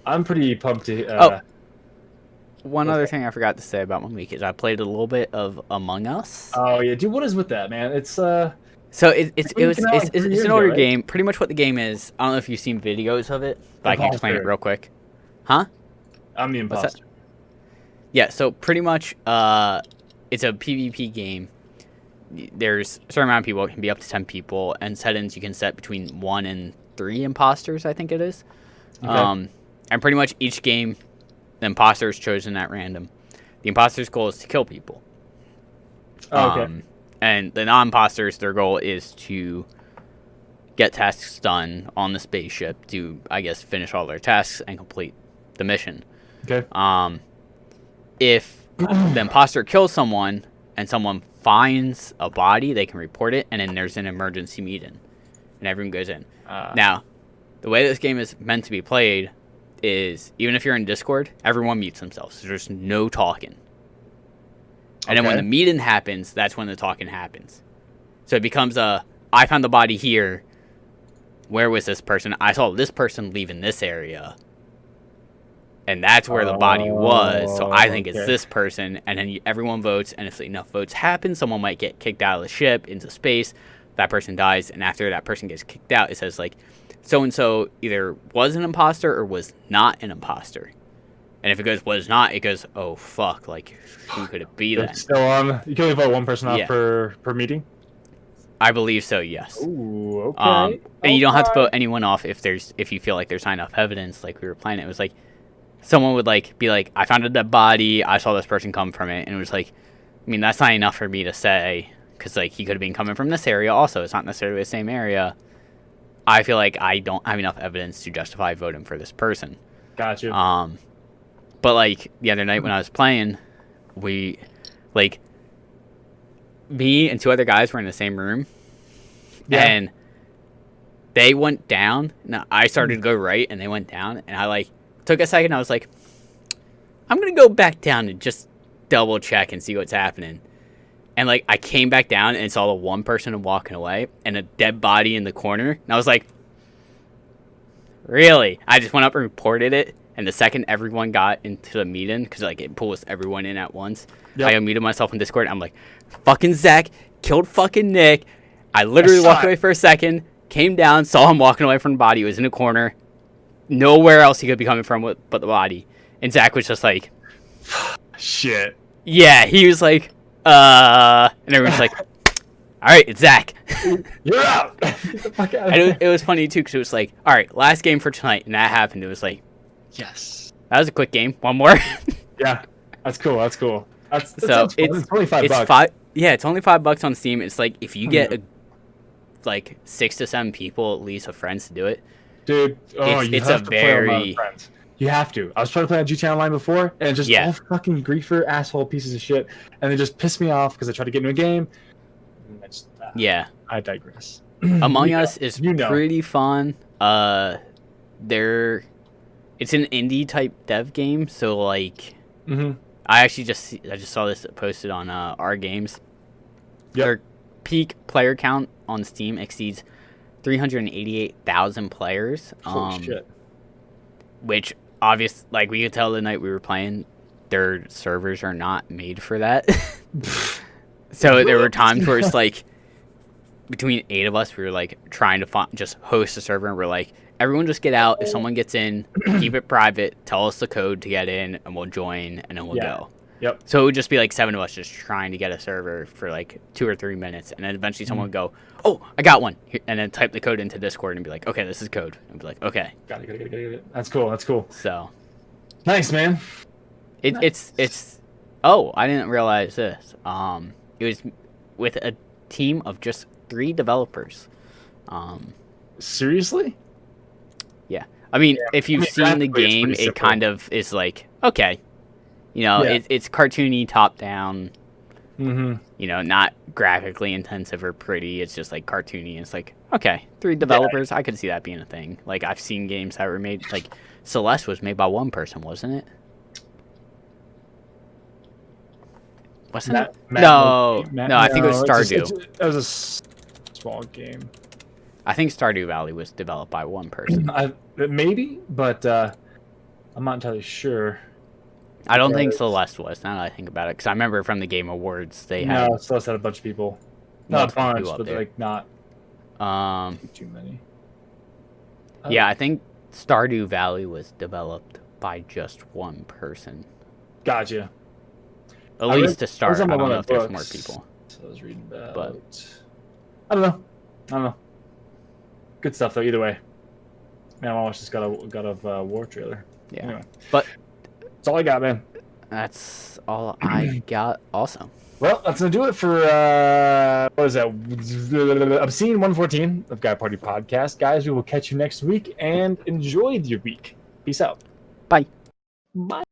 I'm pretty pumped to. One other thing I forgot to say about my week is I played a little bit of Among Us. Oh yeah, dude, what is with that, man? It's So it's an older game. Pretty much what the game is. I don't know if you've seen videos of it, but I can explain it real quick. Huh? I'm the imposter. Yeah. So pretty much, it's a PvP game. There's a certain amount of people. It can be up to 10 people, and settings you can set between 1 and 3 imposters. I think it is. Okay. And pretty much each game, the imposter is chosen at random. The imposter's goal is to kill people. Oh, okay. And the non-imposters, their goal is to get tasks done on the spaceship to, I guess, finish all their tasks and complete the mission. Okay. If the imposter kills someone and someone finds a body, they can report it, and then there's an emergency meeting, and everyone goes in. Now, the way this game is meant to be played is, even if you're in Discord, everyone mutes themselves. So there's no talking. And then when the meeting happens, that's when the talking happens. So it becomes I found the body here. Where was this person? I saw this person leaving this area. And that's where the body was. So I think it's this person. And then everyone votes. And if enough votes happen, someone might get kicked out of the ship into space. That person dies. And after that person gets kicked out, it says like, so-and-so either was an imposter or was not an imposter. And if it goes was not, it goes, oh, fuck, like, who could it be then? Still on. You can only vote one person off per meeting? I believe so, yes. Ooh, okay. And you don't have to vote anyone off if you feel like there's not enough evidence, like we were playing. It was like, someone would, like, be like, I found a dead body, I saw this person come from it, and it was like, I mean, that's not enough for me to say, because, like, he could have been coming from this area also. It's not necessarily the same area. I feel like I don't have enough evidence to justify voting for this person. Got you. But, like, the other night when I was playing, we, like, me and 2 other guys were in the same room. Yeah. And they went down. Now, I started to go right, and they went down. And I, like, took a second. I was like, I'm going to go back down and just double check and see what's happening. And, like, I came back down and saw the one person walking away and a dead body in the corner. And I was like, really? I just went up and reported it. And the second everyone got into the meeting, because like it pulls everyone in at once, Yep. I unmuted myself in Discord. I'm like, fucking Zach killed fucking Nick. I literally walked away for a second, came down, saw him walking away from the body. He was in a corner. Nowhere else he could be coming from but the body. And Zach was just like, Shit. yeah, he was like, and everyone's like, all right, it's Zach. You're out. Get the fuck out of And here. it was funny too, because it was like, all right, last game for tonight, and that happened. It was like, Yes. that was a quick game. One more. Yeah. That's cool. That's cool. That's So sounds fun. it's It's only $5. it's five. Yeah, it's only $5 on Steam. It's like if you get like 6 to 7 people at least of friends to do it. Dude, It's have a to play with my very- friends. You have to. I was trying to play on GTA Online before, and just Yeah. all fucking griefer asshole pieces of shit, and they just pissed me off because I tried to get into a game. And Yeah, I digress. Among You know. Us is You know. pretty fun. It's an indie type dev game, so like Mm-hmm. I just saw this posted on our games. Yep. Their peak player count on Steam exceeds 388,000 players. Holy shit. Which obvious, like we could tell the night we were playing, their servers are not made for that. So there were times where it's like between 8 of us, we were like trying to just host a server, and we're like, everyone just get out. If someone gets in, keep it private. Tell us the code to get in, and we'll join, and then we'll Yeah. go. Yep. So it would just be like 7 of us just trying to get a server for like 2 or 3 minutes, and then eventually someone would go, "Oh, I got one," and then type the code into Discord and be like, "Okay, this is code," and be like, "Okay." Got it. That's cool. That's cool. So Nice, man. it's. Oh, I didn't realize this. It was with a team of just 3 developers. Seriously? I mean, if you've seen the graphically, it's game, pretty it simple. kind of is like, okay, you know, Yeah. it's cartoony, top down. Mm-hmm. You know, not graphically intensive or pretty. It's just like cartoony. It's like, okay, 3 developers. I could see that being a thing. Like I've seen games that were made. Like Celeste was made by 1 person, wasn't it? Wasn't it? No, I think it was Stardew. It was a small game. I think Stardew Valley was developed by 1 person. Maybe, but I'm not entirely sure. I don't think Because- Celeste was. Now that I think about it, because I remember from the Game Awards they had No, Celeste had a bunch of people. Not a multiple bunch, people up but there. like not too many. Yeah, I think Stardew Valley was developed by just 1 person. Gotcha. At I least read- to I start. was I on don't one know of if the there's more books. people. So I was reading about. But- I don't know. Good stuff though. Either way. Man, I watched this God of War trailer. Yeah. Anyway. But- that's all I got, man. That's all I got also. Well, that's gonna do it for what is that? Obscene 114 of Guy Party Podcast. Guys, we will catch you next week and enjoy your week. Peace out. Bye. Bye.